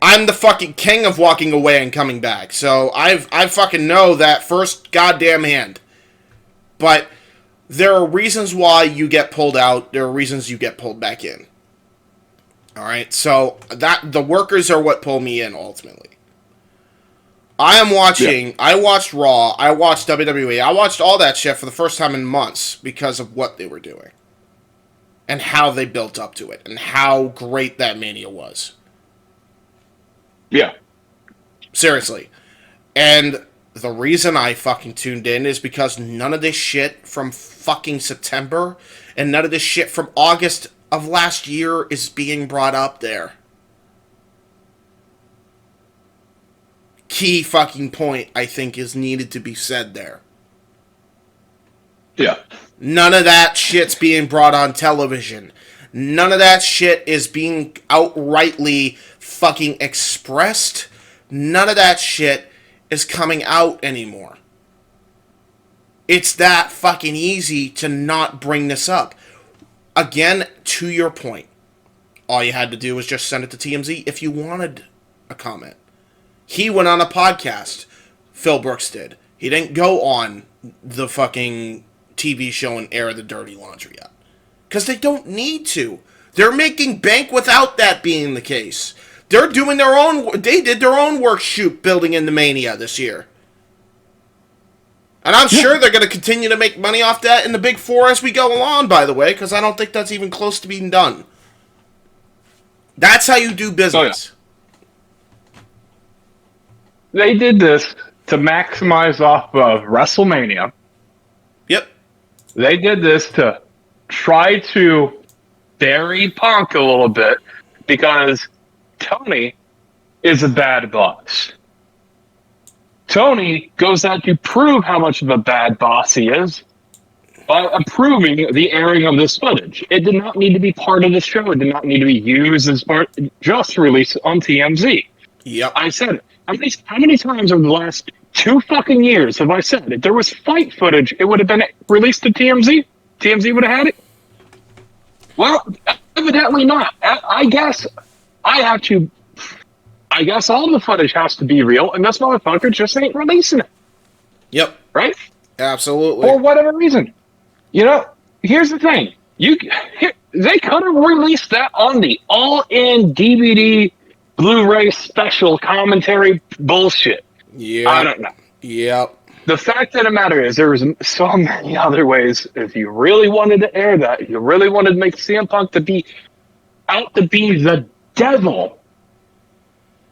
I'm the fucking king of walking away and coming back. So I fucking know that first goddamn hand. But there are reasons why you get pulled out. There are reasons you get pulled back in. All right, so that the workers are what pull me in ultimately. I am watching. Yeah. I watched Raw. I watched WWE. I watched all that shit for the first time in months because of what they were doing, and how they built up to it, and how great that Mania was. Yeah, seriously, and the reason I fucking tuned in is because none of this shit from fucking September and none of this shit from August of last year is being brought up there. Key fucking point, I think, is needed to be said there. Yeah. None of that shit's being brought on television. None of that shit is being outrightly fucking expressed. None of that shit is coming out anymore. It's that fucking easy to not bring this up. Again, to your point, all you had to do was just send it to TMZ if you wanted a comment. He went on a podcast. Phil Brooks did. He didn't go on the fucking TV show and air the dirty laundry yet. Because they don't need to. They're making bank without that being the case. They're doing their own... They did their own work shoot building into Mania this year. And I'm sure they're going to continue to make money off that in the Big Four as we go along, by the way, because I don't think that's even close to being done. That's how you do business. Oh, yeah. They did this to maximize off of WrestleMania. Yep. They did this to try to bury Punk a little bit because Tony is a bad boss. Tony goes out to prove how much of a bad boss he is by approving the airing of this footage. It did not need to be part of the show. It did not need to be used as part, just released on TMZ. Yep. I said it. How many times over the last 2 fucking years have I said if there was fight footage, it would have been released to TMZ? TMZ would have had it? Well, evidently not. I guess all the footage has to be real, and this motherfucker just ain't releasing it. Yep. Right? Absolutely. For whatever reason. You know, here's the thing. They could have released that on the all-in DVD Blu-ray special commentary bullshit. Yeah. I don't know. Yep. The fact of the matter is, there was so many other ways. If you really wanted to air that, if you really wanted to make CM Punk to be the devil,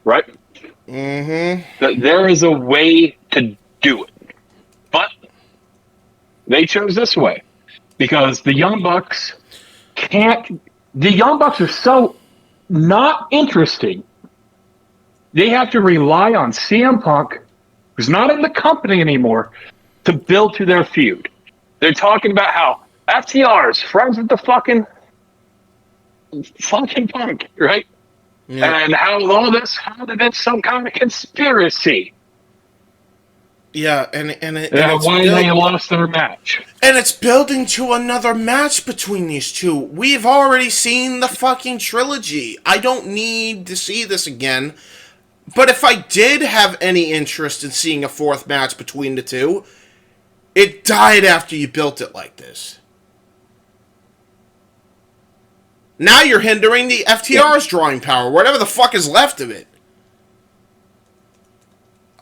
right? Mm-hmm. That there is a way to do it, but they chose this way because the Young Bucks can't. The Young Bucks are so not interesting. They have to rely on CM Punk, who's not in the company anymore, to build to their feud. They're talking about how FTR is friends with the fucking Punk, right? Yeah. And how all this had been some kind of conspiracy. Yeah, and why they lost their match. And it's building to another match between these two. We've already seen the fucking trilogy. I don't need to see this again. But if I did have any interest in seeing a fourth match between the two, it died after you built it like this. Now you're hindering the FTR's drawing power, whatever the fuck is left of it.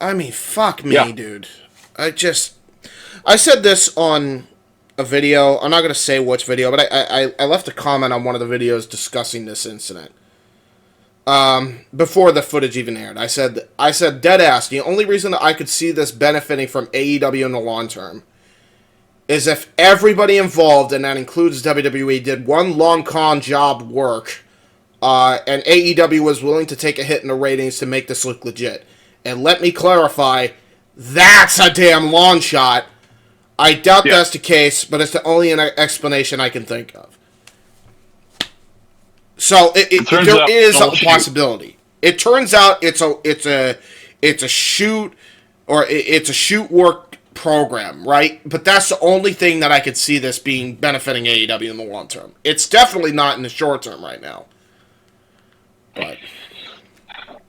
I mean, fuck me, dude. I said this on a video. I'm not going to say which video, but I left a comment on one of the videos discussing this incident. Before the footage even aired. I said dead ass, the only reason that I could see this benefiting from AEW in the long term is if everybody involved, and that includes WWE, did one long con job work, and AEW was willing to take a hit in the ratings to make this look legit. And let me clarify, that's a damn long shot. I doubt that's the case, but it's the only explanation I can think of. So there is a possibility. It turns out it's a shoot work program, right? But that's the only thing that I could see this being benefiting AEW in the long term. It's definitely not in the short term right now. But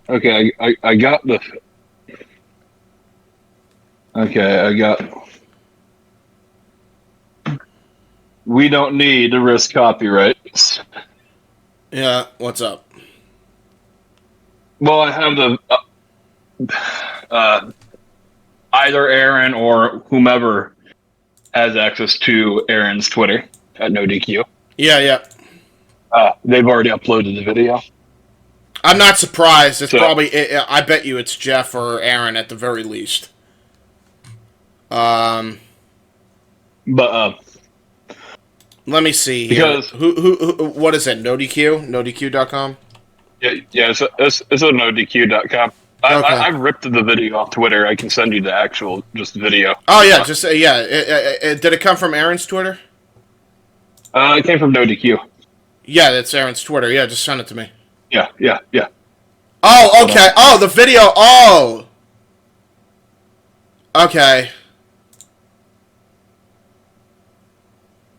okay, I got the. Okay, I got. We don't need to risk copyrights. Yeah, what's up? Well, I have either Aaron or whomever has access to Aaron's Twitter at NoDQ. Yeah. They've already uploaded the video. I'm not surprised. It's So- probably. I bet you it's Jeff or Aaron at the very least. But Let me see here. Because- Who what is it? NoDQ? NoDQ.com? yeah, it's NoDQ.com. Okay. I've ripped the video off Twitter. I can send you the actual just video. Oh yeah, just did it come from Aaron's Twitter? It came from NoDQ. Yeah, that's Aaron's Twitter. Yeah, just send it to me. Yeah. Oh, okay. Oh, the video. Oh. Okay.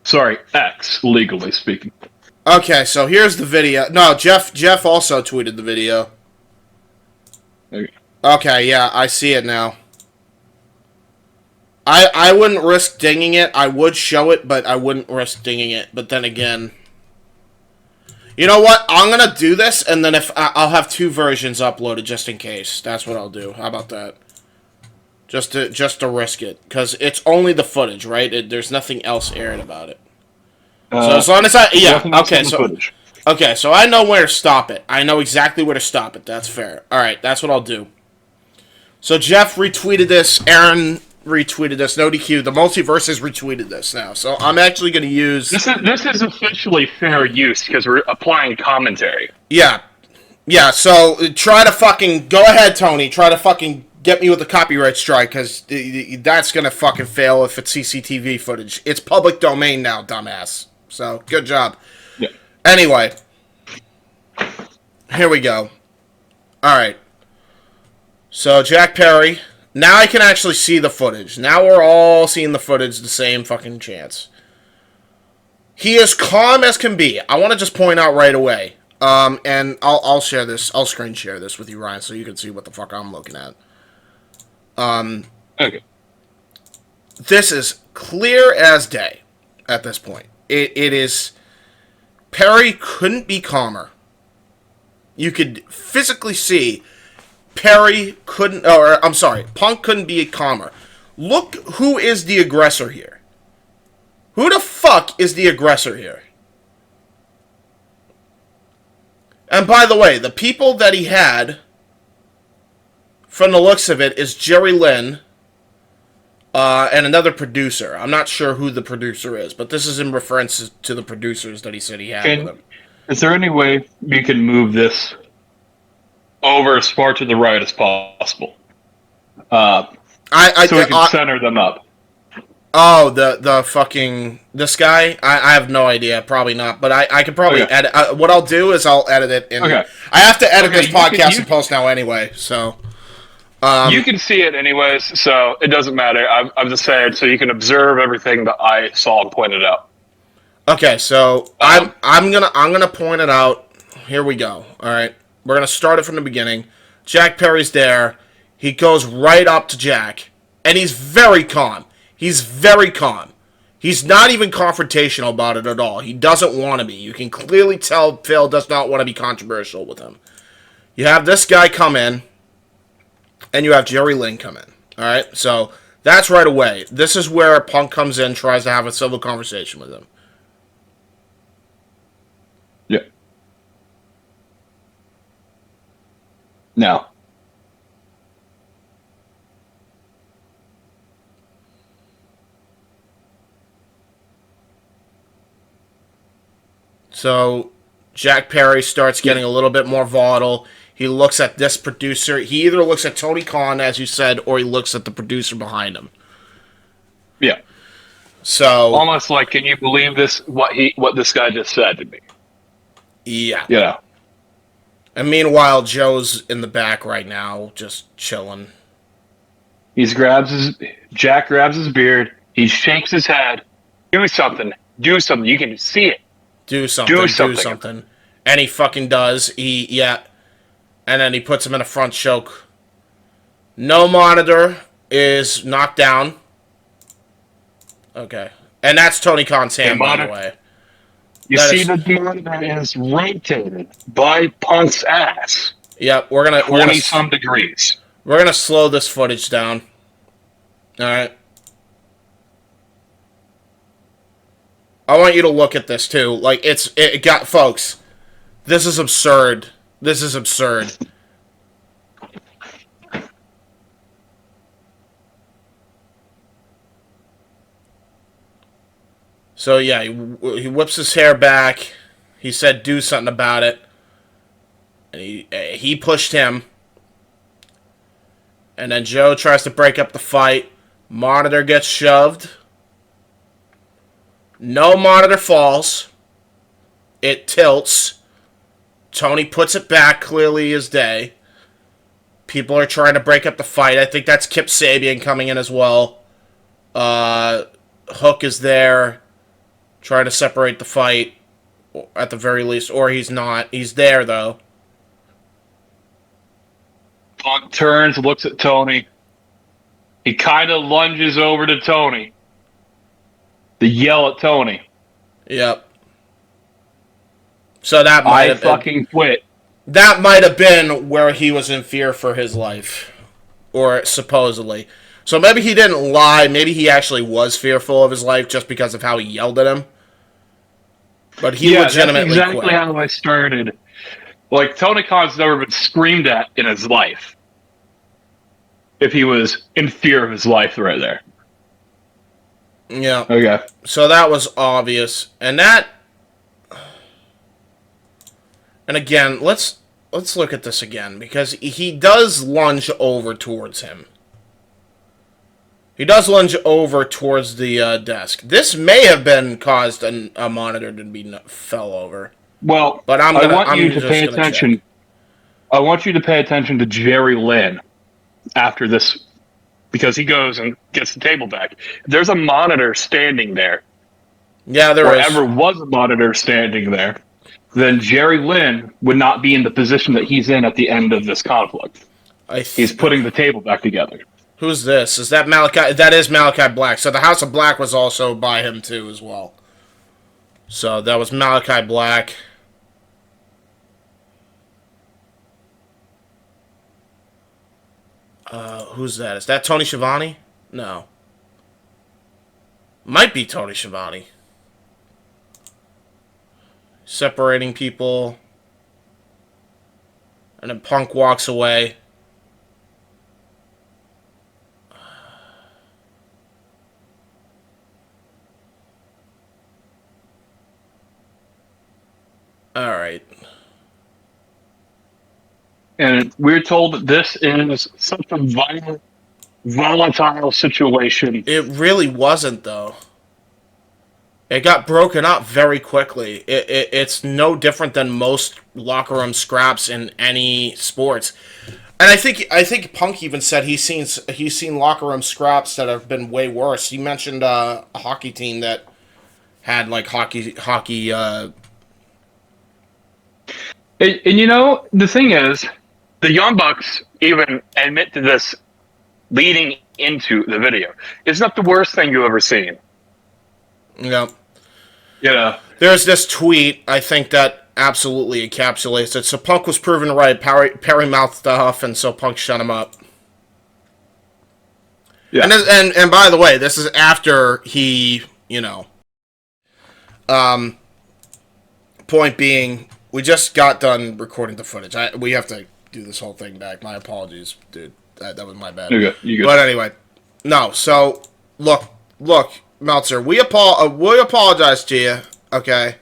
Sorry, X, legally speaking. Okay, so here's the video. No, Jeff also tweeted the video. Okay. Okay, yeah, I see it now. I wouldn't risk dinging it. I would show it, but I wouldn't risk dinging it. But then again, you know what? I'm gonna do this, and then if I'll have two versions uploaded just in case. That's what I'll do. How about that? Just to risk it, because it's only the footage, right? There's nothing else aired about it. So as long as so I know where to stop it. I know exactly where to stop it. That's fair. All right, that's what I'll do. So Jeff retweeted this. Aaron retweeted this. NoDQ. The Multiverse has retweeted this now. So I'm actually going to use. This is officially fair use because we're applying commentary. Yeah. So try to fucking go ahead, Tony. Try to fucking get me with a copyright strike, because that's gonna fucking fail if it's CCTV footage. It's public domain now, dumbass. So good job. Yeah. Anyway, here we go. All right. So Jack Perry. Now I can actually see the footage. Now we're all seeing the footage the same fucking chance. He is calm as can be. I want to just point out right away. And I'll share this. I'll screen share this with you, Ryan, so you can see what the fuck I'm looking at. Okay. This is clear as day at this point. It is. Perry couldn't be calmer. You could physically see Perry couldn't. Or I'm sorry, Punk couldn't be calmer. Look who is the aggressor here. Who the fuck is the aggressor here? And by the way, the people that he had, from the looks of it, is Jerry Lynn and another producer. I'm not sure who the producer is, but this is in reference to the producers that he said he had with him. Is there any way you can move this over as far to the right as possible? So we can center them up. Oh, the fucking... This guy? I have no idea. Probably not. But I could probably edit... what I'll do is I'll edit it. I have to edit this podcast and post now anyway, so... you can see it anyways, so it doesn't matter. I'm just saying, so you can observe everything that I saw and pointed out. Okay, so I'm gonna point it out. Here we go. All right, we're gonna start it from the beginning. Jack Perry's there. He goes right up to Jack, and he's very calm. He's very calm. He's not even confrontational about it at all. He doesn't want to be. You can clearly tell Phil does not want to be controversial with him. You have this guy come in, and you have Jerry Lynn come in. All right, so that's right away. This is where Punk comes in, tries to have a civil conversation with him. Yeah. Now. So Jack Perry starts getting a little bit more volatile. He looks at this producer. He either looks at Tony Khan, as you said, or he looks at the producer behind him. Yeah. So almost like, can you believe this? What this guy just said to me? Yeah. Yeah. And meanwhile, Joe's in the back right now, just chilling. Jack grabs his beard. He shakes his head. Do something. Do something. You can see it. Do something. And he fucking does. And then he puts him in a front choke. No monitor is knocked down. Okay. And that's Tony Khan's hand, by the way. You see the monitor is rotated by Punk's ass. Yep, we're gonna 20-some degrees. We're gonna slow this footage down. All right. I want you to look at this too. Like it got folks. This is absurd. This is absurd. So yeah, he whips his hair back. He said do something about it. And he pushed him. And then Joe tries to break up the fight. Monitor gets shoved. No monitor falls. It tilts. Tony puts it back clearly as day. People are trying to break up the fight. I think that's Kip Sabian coming in as well. Hook is there. Trying to separate the fight. At the very least. Or he's not. He's there, though. Punk turns, looks at Tony. He kind of lunges over to Tony to yell at Tony. Yep. So that might have fucking quit. That might have been where he was in fear for his life. Or supposedly. So maybe he didn't lie. Maybe he actually was fearful of his life just because of how he yelled at him. But he legitimately that's exactly quit. how I started. Like, Tony Khan's never been screamed at in his life. If he was in fear of his life right there. Yeah. Okay. So that was obvious. And that... And again, let's look at this again. Because he does lunge over towards him. He does lunge over towards the desk. This may have been caused a monitor to be fell over. Well, but I want you to pay attention. I want you to pay attention to Jerry Lynn after this, because he goes and gets the table back. There's a monitor standing there. Yeah, there is. Or ever was a monitor standing there, then Jerry Lynn would not be in the position that he's in at the end of this conflict. He's putting the table back together. Who's this? Is that Malachi? That is Malachi Black. So the House of Black was also by him too as well. So that was Malachi Black. Who's that? Is that Tony Schiavone? No. Might be Tony Schiavone. Separating people. And then Punk walks away. Alright. And we're told that this is such a violent, volatile situation. It really wasn't, though. It got broken up very quickly. It's no different than most locker room scraps in any sports. And I think Punk even said he's seen locker room scraps that have been way worse. He mentioned a hockey team that had like hockey. And you know, the thing is, the Young Bucks even admit to this leading into the video. It's not the worst thing you've ever seen. Yeah. Yeah. There's this tweet, I think, that absolutely encapsulates it. So Punk was proven right. Perry mouthed stuff, and so Punk shut him up. Yeah. And by the way, this is after he, point being, we just got done recording the footage. We have to do this whole thing back. My apologies, dude. That was my bad. You're good. But anyway, no. So look, Meltzer. We apologize to you, okay?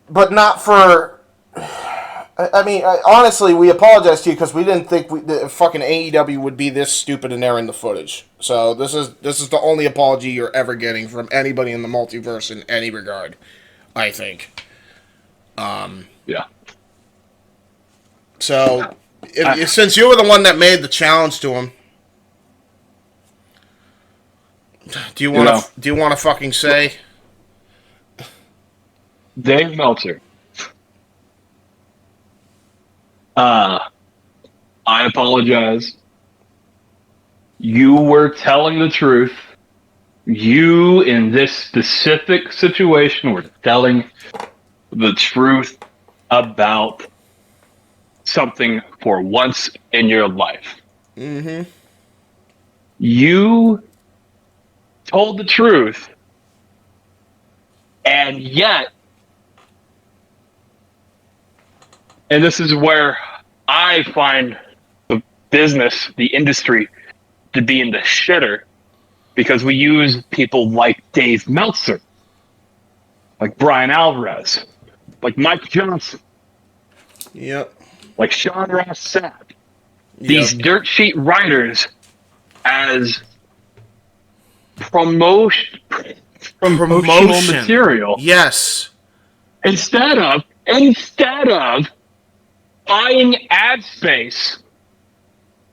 But not for. I mean, honestly, we apologize to you because we didn't think the fucking AEW would be this stupid in airing the footage. So this is the only apology you're ever getting from anybody in the multiverse in any regard, I think. Yeah. So, since you were the one that made the challenge to him, do you want to fucking say, Dave Meltzer? I apologize. You were telling the truth You, in this specific situation, were telling the truth about something for once in your life. Mm-hmm. You told the truth, and yet, and this is where I find the business, the industry, to be in the shitter, because we use people like Dave Meltzer, like Brian Alvarez, like Mike Johnson, Yep. like Sean Ross Sapp, these Yep. dirt sheet writers as promotional material. Yes. Instead of buying ad space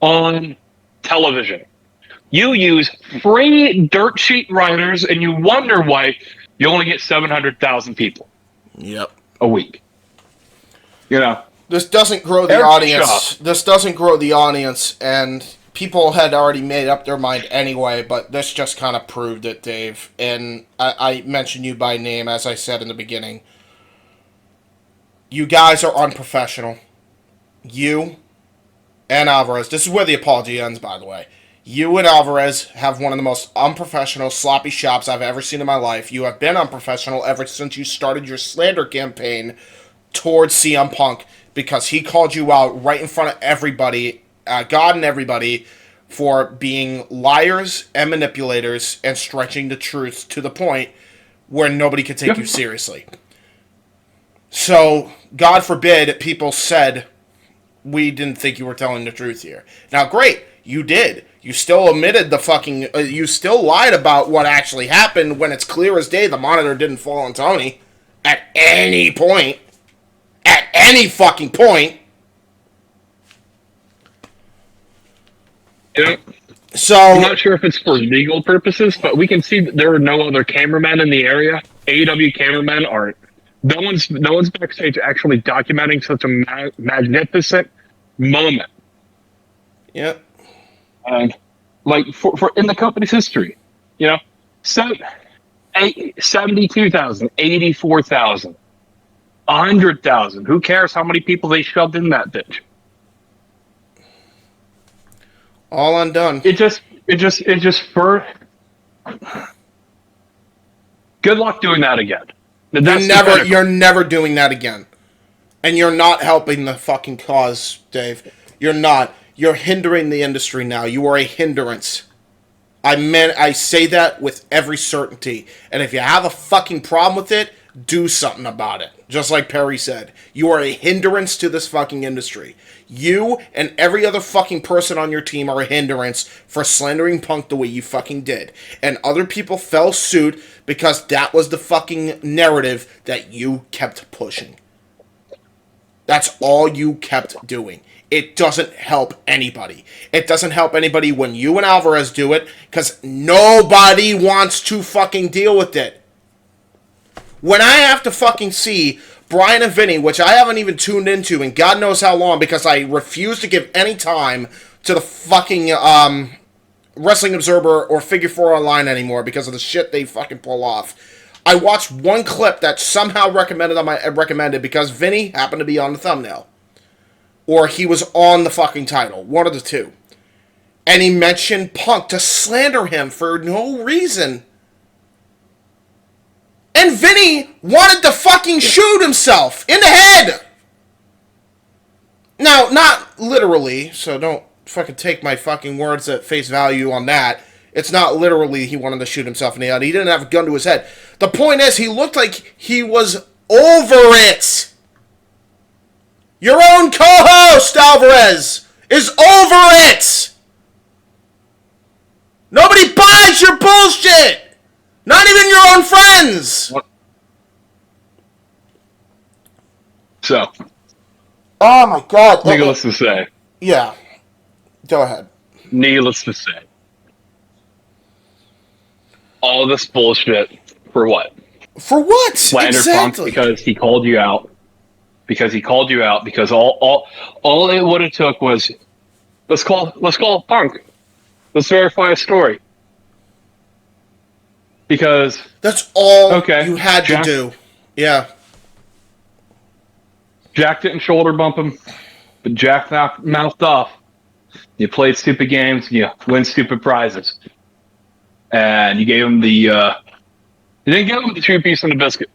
on television. You use free dirt sheet writers, and you wonder why you only get 700,000 people. Yep. A week. You know, this doesn't grow the audience. This doesn't grow the audience, and people had already made up their mind anyway, but this just kind of proved it, Dave. And I mentioned you by name, as I said in the beginning. You guys are unprofessional. You and Alvarez. This is where the apology ends, by the way. You and Alvarez have one of the most unprofessional, sloppy shops I've ever seen in my life. You have been unprofessional ever since you started your slander campaign towards CM Punk, because he called you out right in front of everybody, God and everybody, for being liars and manipulators and stretching the truth to the point where nobody could take you seriously. So, God forbid people said, we didn't think you were telling the truth here. Now, great, you did. You still omitted the fucking... you still lied about what actually happened when it's clear as day the monitor didn't fall on Tony. At any point. At any fucking point. You know, so I'm not sure if it's for legal purposes, but we can see that there are no other cameramen in the area. AEW cameramen aren't. No one's backstage actually documenting such a magnificent moment. Yep. And like for in the company's history, you know, 72,000, 84,000, 100,000. Who cares how many people they shoved in that bitch? All undone. It just for. Good luck doing that again. You're never doing that again. And you're not helping the fucking cause, Dave. You're not. You're hindering the industry now. You are a hindrance. I say that with every certainty. And if you have a fucking problem with it, do something about it. Just like Perry said. You are a hindrance to this fucking industry. You and every other fucking person on your team are a hindrance for slandering Punk the way you fucking did. And other people fell suit because that was the fucking narrative that you kept pushing. That's all you kept doing. It doesn't help anybody. It doesn't help anybody when you and Alvarez do it, because nobody wants to fucking deal with it. When I have to fucking see Brian and Vinny, which I haven't even tuned into in God knows how long, because I refuse to give any time to the fucking Wrestling Observer or Figure 4 Online anymore because of the shit they fucking pull off. I watched one clip that somehow recommended because Vinny happened to be on the thumbnail. Or he was on the fucking title. One of the two. And he mentioned Punk to slander him for no reason. And Vinny wanted to fucking shoot himself in the head. Now, not literally, so don't fucking take my fucking words at face value on that. It's not literally he wanted to shoot himself in the head. He didn't have a gun to his head. The point is, he looked like he was over it. Your own co-host, Alvarez, is over it. Nobody buys your bullshit. Not even your own friends. So. Oh my God. Needless to say. Yeah. Go ahead. Needless to say. All this bullshit for what? For what? Slander exactly. Punk because he called you out. Because all it would have took was let's call Punk. Let's verify a story. Because That's all okay, you had to do. Yeah. Jack didn't shoulder bump him, but Jack mouthed off. You played stupid games, you win stupid prizes. And you gave him the, you didn't give him the 2-piece and the biscuit.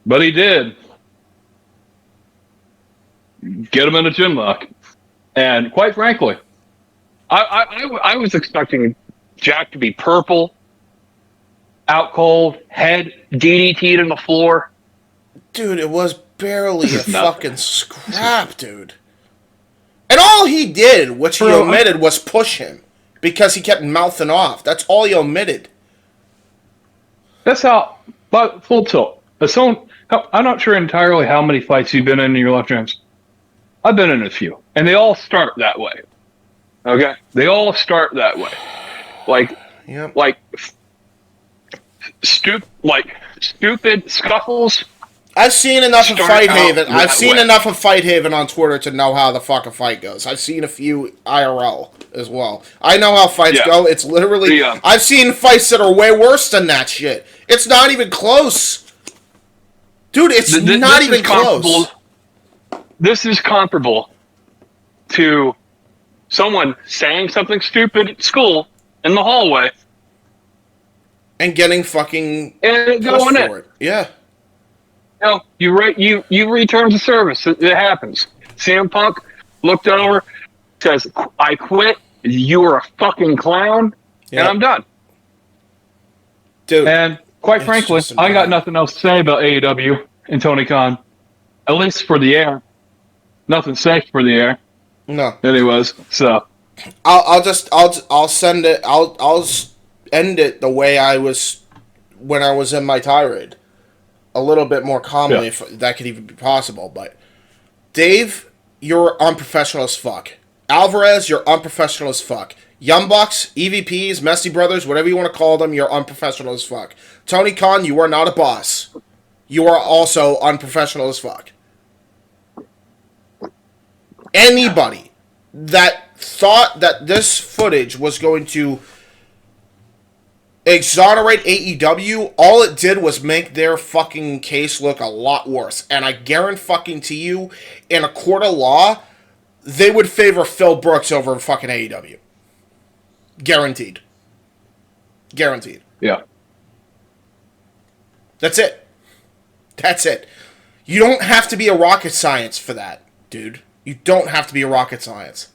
But he did. Get him in a chin lock. And quite frankly, I was expecting Jack to be purple, out cold, head DDT'd on the floor. Dude, it was barely a fucking scrap, dude. And all he did, which he omitted, was push him. Because he kept mouthing off. That's all he omitted. That's how, but full tilt. I'm not sure entirely how many fights you've been in your lifetimes. I've been in a few. And they all start that way. Okay? They all start that way. Like stupid scuffles. I've seen enough of Fight Haven. I've seen enough of Fight Haven on Twitter to know how the fucking fight goes. I've seen a few IRL as well. I know how fights go. It's literally... I've seen fights that are way worse than that shit. It's not even close. Dude, it's not even close. This is comparable to someone saying something stupid at school in the hallway. And getting fucking... And going in. It. Yeah. No, you return to service. It happens. CM Punk looked over, says, "I quit. You were a fucking clown, and I'm done." Dude, and quite frankly, I got nothing else to say about AEW and Tony Khan, at least for the air. Nothing safe for the air. No. Anyways, so I'll send it. I'll end it the way I was when I was in my tirade. A little bit more calmly, if that could even be possible. But Dave, you're unprofessional as fuck. Alvarez, you're unprofessional as fuck. Young Bucks, EVPs, Messy Brothers, whatever you want to call them, you're unprofessional as fuck. Tony Khan, you are not a boss. You are also unprofessional as fuck. Anybody that thought that this footage was going to exonerate AEW, all it did was make their fucking case look a lot worse. And I guarantee you, in a court of law, they would favor Phil Brooks over fucking AEW. Guaranteed. Guaranteed. Yeah. That's it. That's it. You don't have to be a rocket science for that, dude. You don't have to be a rocket science.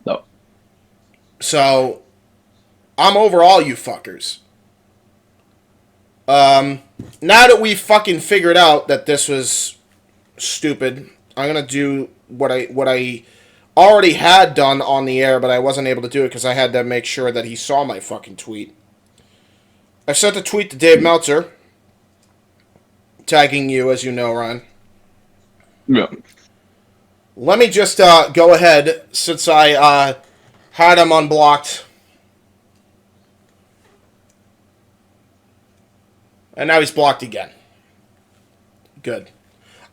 No. So... I'm over all you fuckers. Now that we fucking figured out that this was stupid, I'm gonna do what I already had done on the air, but I wasn't able to do it because I had to make sure that he saw my fucking tweet. I sent a tweet to Dave Meltzer, tagging you, as you know, Ryan. Yeah. Let me just go ahead, since I had him unblocked. And now he's blocked again. Good.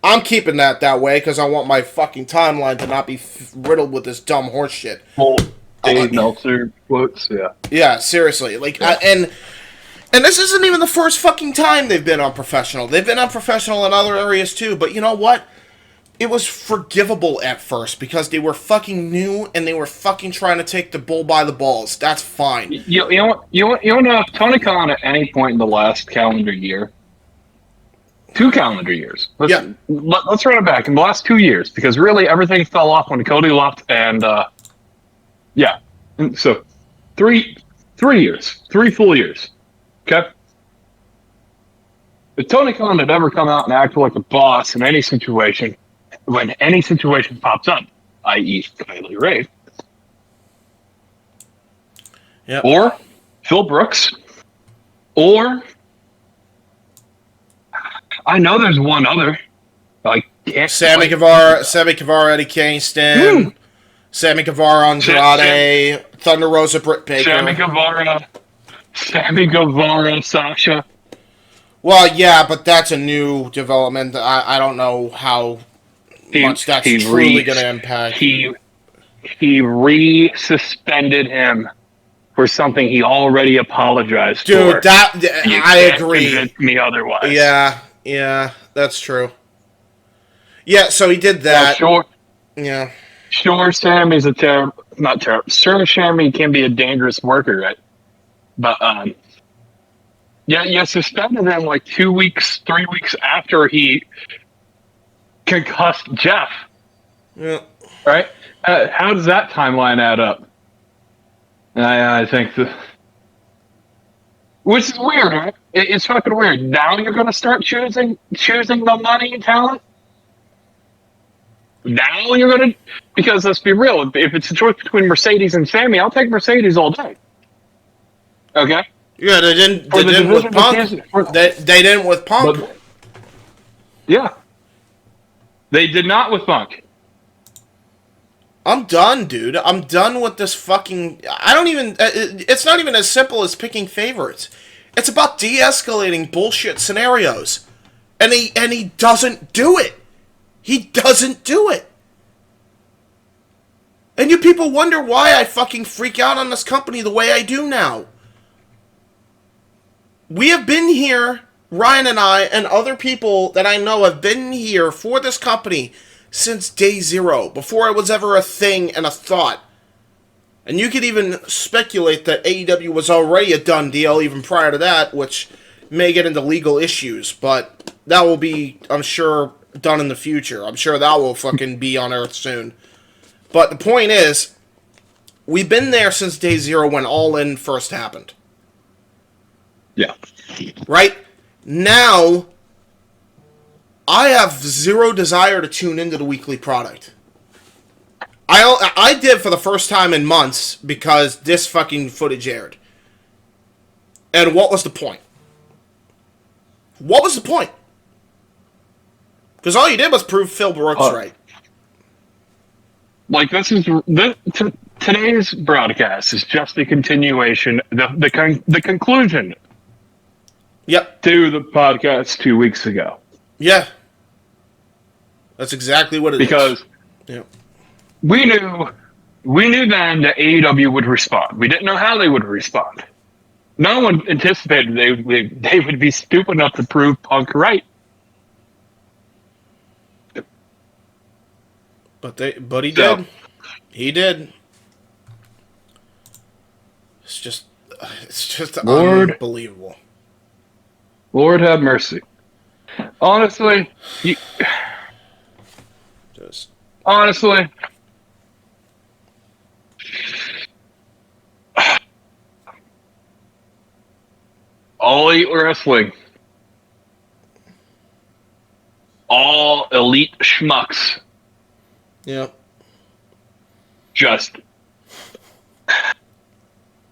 I'm keeping that way because I want my fucking timeline to not be riddled with this dumb horse shit. Well, Dave Meltzer quotes, yeah. Yeah, seriously. And this isn't even the first fucking time they've been unprofessional. They've been unprofessional in other areas too, but you know what? It was forgivable at first because they were fucking new and they were fucking trying to take the bull by the balls. That's fine. You know, Tony Khan at any point in the last calendar year, 2 calendar years. Let's run it back in the last 2 years because really everything fell off when Cody left, and and so 3 years, 3 full years. Okay. If Tony Khan had ever come out and acted like a boss in any situation, when any situation pops up, i.e. Kylie Ray, or Phil Brooks, or I know there's one other, Sammy Guevara, Eddie Kingston, Sammy Guevara, Andrade, Thunder Rosa, Britt Baker, Sammy Guevara, Sasha. Well, yeah, but that's a new development. I don't know how much that's truly going to impact. He re-suspended him for something he already apologized Dude, for. I agree. Convince me otherwise. Yeah, that's true. Yeah, so he did Now, that. sure, Yeah. Sammy's a terrible, not terrible. Sure, Sammy can be a dangerous worker, right? But yeah, suspended him like 2 weeks, 3 weeks after he concussed Jeff. Yeah. Right? How does that timeline add up? I think which is weird, right? It's fucking weird. Now you're going to start choosing the money and talent. Now you're going to, because let's be real. If it's a choice between Mercedes and Sammy, I'll take Mercedes all day. Okay. Yeah, they didn't with Punk. They didn't with Punk. But, yeah. They did not with Punk. I'm done, dude. I'm done with this fucking... I don't even... It's not even as simple as picking favorites. It's about de-escalating bullshit scenarios. And he doesn't do it. He doesn't do it. And you people wonder why I fucking freak out on this company the way I do now. We have been here, Ryan and I, and other people that I know have been here for this company since day zero, before it was ever a thing and a thought. And you could even speculate that AEW was already a done deal even prior to that, which may get into legal issues, but that will be, I'm sure, done in the future. I'm sure that will fucking be on Earth soon. But the point is, we've been there since day zero when All In first happened. Yeah. Right? Now, I have zero desire to tune into the weekly product. I did for the first time in months because this fucking footage aired. And what was the point? What was the point? Because all you did was prove Phil Brooks right. Like, today's broadcast is just the continuation, the conclusion. Yep. To the podcast 2 weeks ago. Yeah. That's exactly what it is. Because yep. we knew then that AEW would respond. We didn't know how they would respond. No one anticipated they would be stupid enough to prove Punk right. But he did. He did. It's just unbelievable. Lord have mercy. Honestly, All Elite Wrestling, all elite schmucks. Yep. Just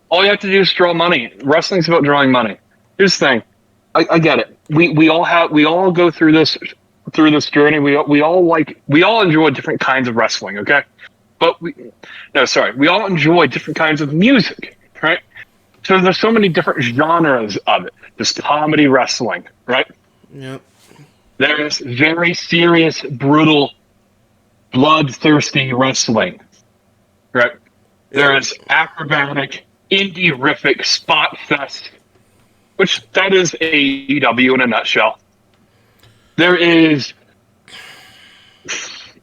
all you have to do is draw money. Wrestling's about drawing money. Here's the thing. I get it. We all go through this journey. We all enjoy different kinds of wrestling, okay? But we all enjoy different kinds of music, right? So there's so many different genres of it. There's comedy wrestling, right? Yep. There's very serious, brutal, bloodthirsty wrestling, right? Yep. There's acrobatic, indie-rific, spot fest, which that is AEW in a nutshell. There is,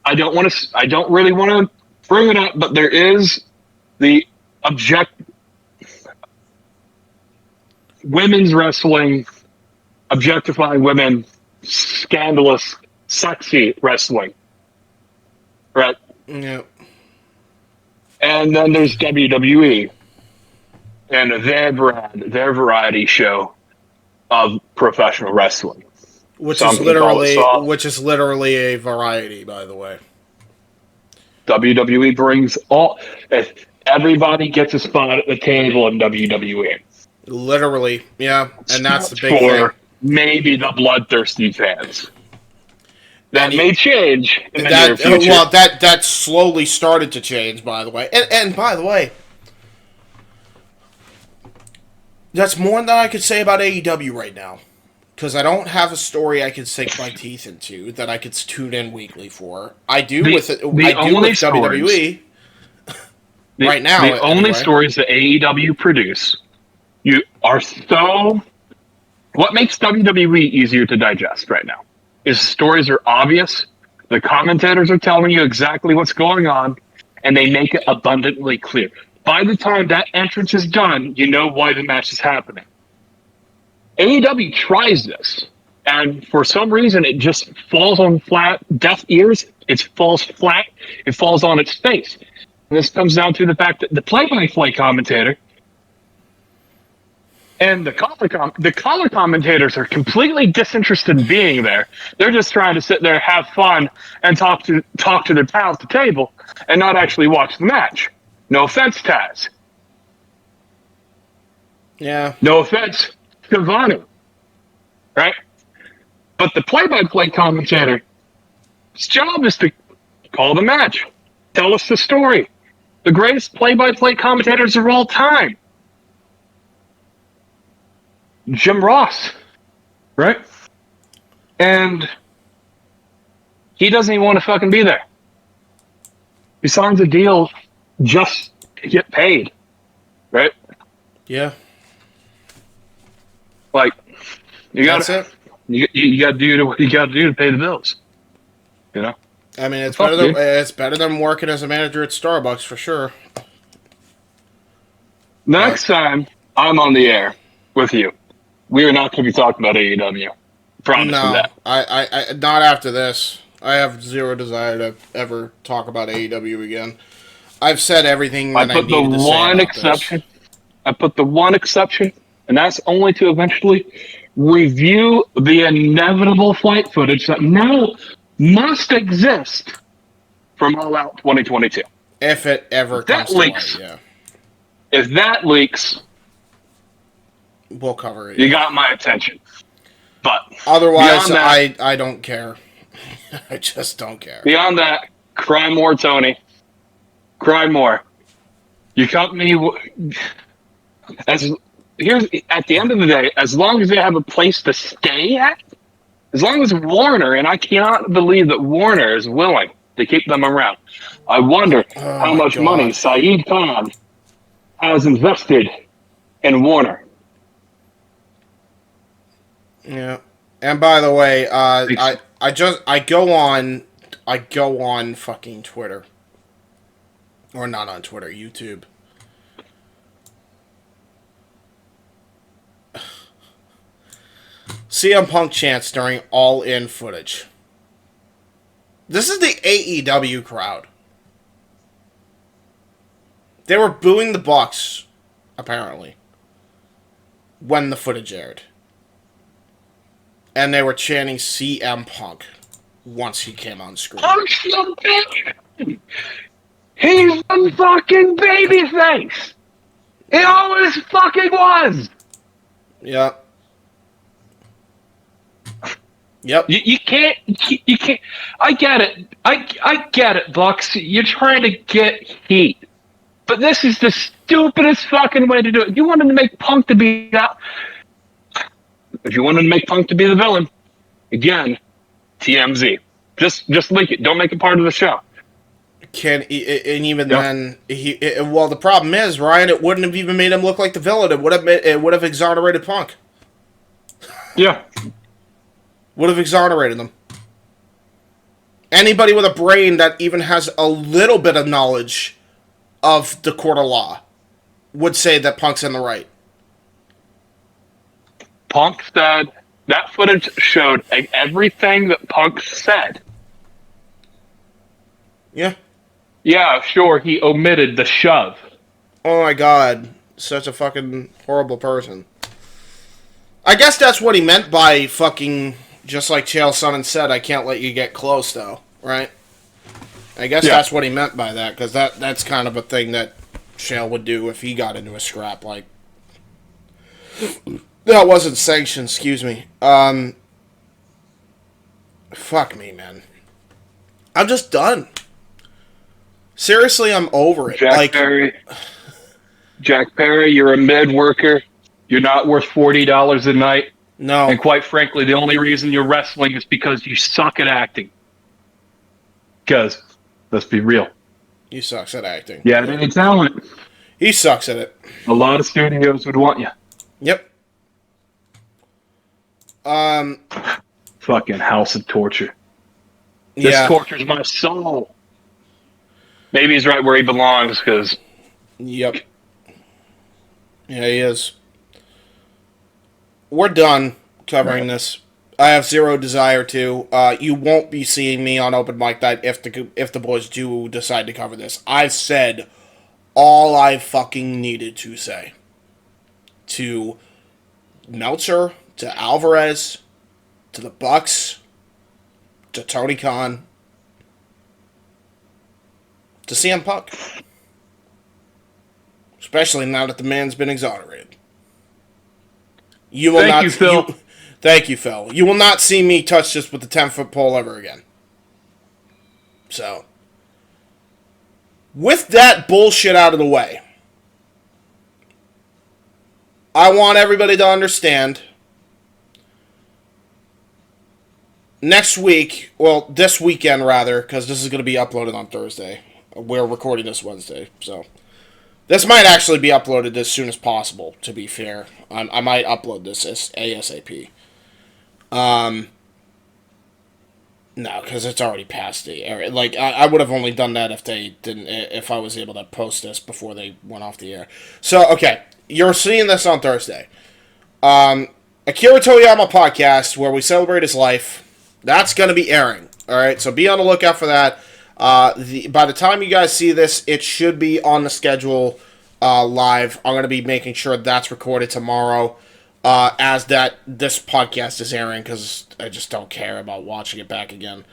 I don't really want to bring it up, but there is the women's wrestling, objectifying women, scandalous, sexy wrestling, right? Yep. And then there's WWE. And their variety show of professional wrestling, which is literally a variety, by the way. WWE brings everybody gets a spot at the table in WWE. Literally, yeah, and that's the big thing. Maybe the bloodthirsty fans. That may change in the near future. Well, that slowly started to change, by the way. And by the way, that's more than I could say about AEW right now. Because I don't have a story I can sink my teeth into that I could tune in weekly for. I do with WWE. Right now, the only anyway. stories that AEW produce, you are so. What makes WWE easier to digest right now is stories are obvious. The commentators are telling you exactly what's going on, and they make it abundantly clear. By the time that entrance is done, you know why the match is happening. AEW tries this, and for some reason, it just falls on flat, deaf ears. It falls flat. It falls on its face. And this comes down to the fact that the play-by-play commentator and the color commentators are completely disinterested in being there. They're just trying to sit there, have fun, and talk to their pals at the table, and not actually watch the match. No offense, Taz. Yeah. No offense, Cavani. Right? But the play-by-play commentator, his job is to call the match, tell us the story. The greatest play-by-play commentators of all time. Jim Ross, right? And he doesn't even want to fucking be there. He signs a deal just to get paid, right? Yeah. Like, you That's gotta, it. you gotta do what you gotta do to pay the bills. You know. I mean, it's Fuck, better than working as a manager at Starbucks for sure. Next time I'm on the air with you, we are not going to be talking about AEW. Promise you that. I not after this. I have zero desire to ever talk about AEW again. I've said everything that I needed to say about this. I put the one exception, and that's only to eventually review the inevitable flight footage that now must exist from All Out 2022. If it ever comes to light, yeah. If that leaks, we'll cover it. You got my attention. But otherwise, that, I don't care. I just don't care. Beyond that, cry more, Tony. Cry more. You cut me. Here's at the end of the day, as long as they have a place to stay at, as long as Warner, and I cannot believe that Warner is willing to keep them around. I wonder how much money Saeed Khan has invested in Warner. Yeah. And by the way, I go on fucking Twitter. Or not on Twitter, YouTube. CM Punk chants during All In footage. This is the AEW crowd. They were booing the Bucks, apparently, when the footage aired. And they were chanting CM Punk once he came on screen. Punk's the bitch! He's the fucking babyface! He always fucking was! Yep. Yep. You can't. I get it. I get it, Bucks. You're trying to get heat. But this is the stupidest fucking way to do it. You wanted to make Punk to be that. If you wanted to make Punk to be the villain, again, TMZ. Just leak it. Don't make it part of the show. Then well, the problem is, Ryan, it wouldn't have even made him look like the villain. It would have exonerated Punk. Yeah. Would have exonerated them. Anybody with a brain that even has a little bit of knowledge of the court of law would say that Punk's in the right. Punk said that footage showed everything that Punk said. Yeah. Yeah, sure, he omitted the shove. Oh my god. Such a fucking horrible person. I guess that's what he meant by fucking, just like Chael Sonnen said, I can't let you get close, though. Right? I guess that's what he meant by that, because that's kind of a thing that Chael would do if he got into a scrap, like... That wasn't sanctioned, excuse me. Fuck me, man. I'm just done. Seriously, I'm over it. Jack Perry, you're a mid-worker. You're not worth $40 a night. No. And quite frankly, the only reason you're wrestling is because you suck at acting. Because, let's be real, He sucks at acting. You had any talent, He sucks at it. a lot of studios would want you. Yep. Fucking house of torture. This Yeah. tortures my soul. Maybe he's right where he belongs, because... Yep. Yeah, he is. We're done covering this. I have zero desire to. You won't be seeing me on Open Mic Night if the boys do decide to cover this. I've said all I fucking needed to say. To Meltzer, to Alvarez, to the Bucks, to Tony Khan, to CM Punk. Especially now that the man's been exonerated. You will Thank you, Phil. Thank you, Phil. You will not see me touch this with the 10-foot pole ever again. So, with that bullshit out of the way, I want everybody to understand next week, well, this weekend rather, because this is going to be uploaded on Thursday. We're recording this Wednesday, so this might actually be uploaded as soon as possible, to be fair. I might upload this as ASAP. No, because it's already past the air. Like, I would have only done that if I was able to post this before they went off the air. So, okay, you're seeing this on Thursday. Akira Toriyama podcast, where we celebrate his life, that's going to be airing. Alright, so be on the lookout for that. By the time you guys see this, it should be on the schedule live. I'm going to be making sure that's recorded tomorrow as this podcast is airing, because I just don't care about watching it back again.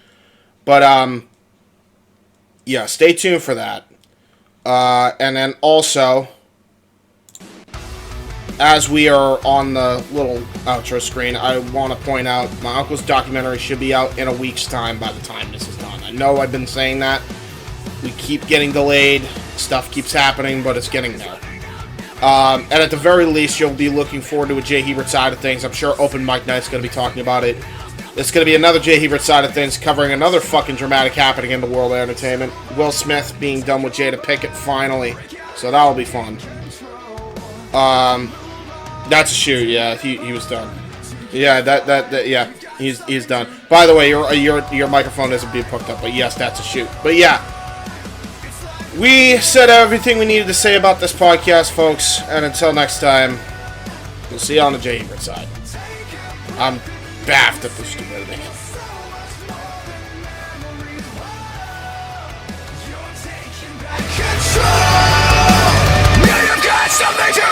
But, yeah, stay tuned for that. And then also, as we are on the little outro screen, I want to point out my uncle's documentary should be out in a week's time by the time this is done. I know I've been saying that. We keep getting delayed. Stuff keeps happening, but it's getting there. And at the very least, you'll be looking forward to a JHebert Side of Things. I'm sure Open Mic Night's going to be talking about it. It's going to be another JHebert Side of Things covering another fucking dramatic happening in the world of entertainment. Will Smith being done with Jada Pinkett finally. So that'll be fun. That's a shoot, yeah. He was done. Yeah, yeah. He's done. By the way, your microphone isn't being hooked up, but yes, that's a shoot. But yeah. We said everything we needed to say about this podcast, folks, and until next time, we'll see you on the JHebert side. I'm baffed at the stupidity. Now you've got something to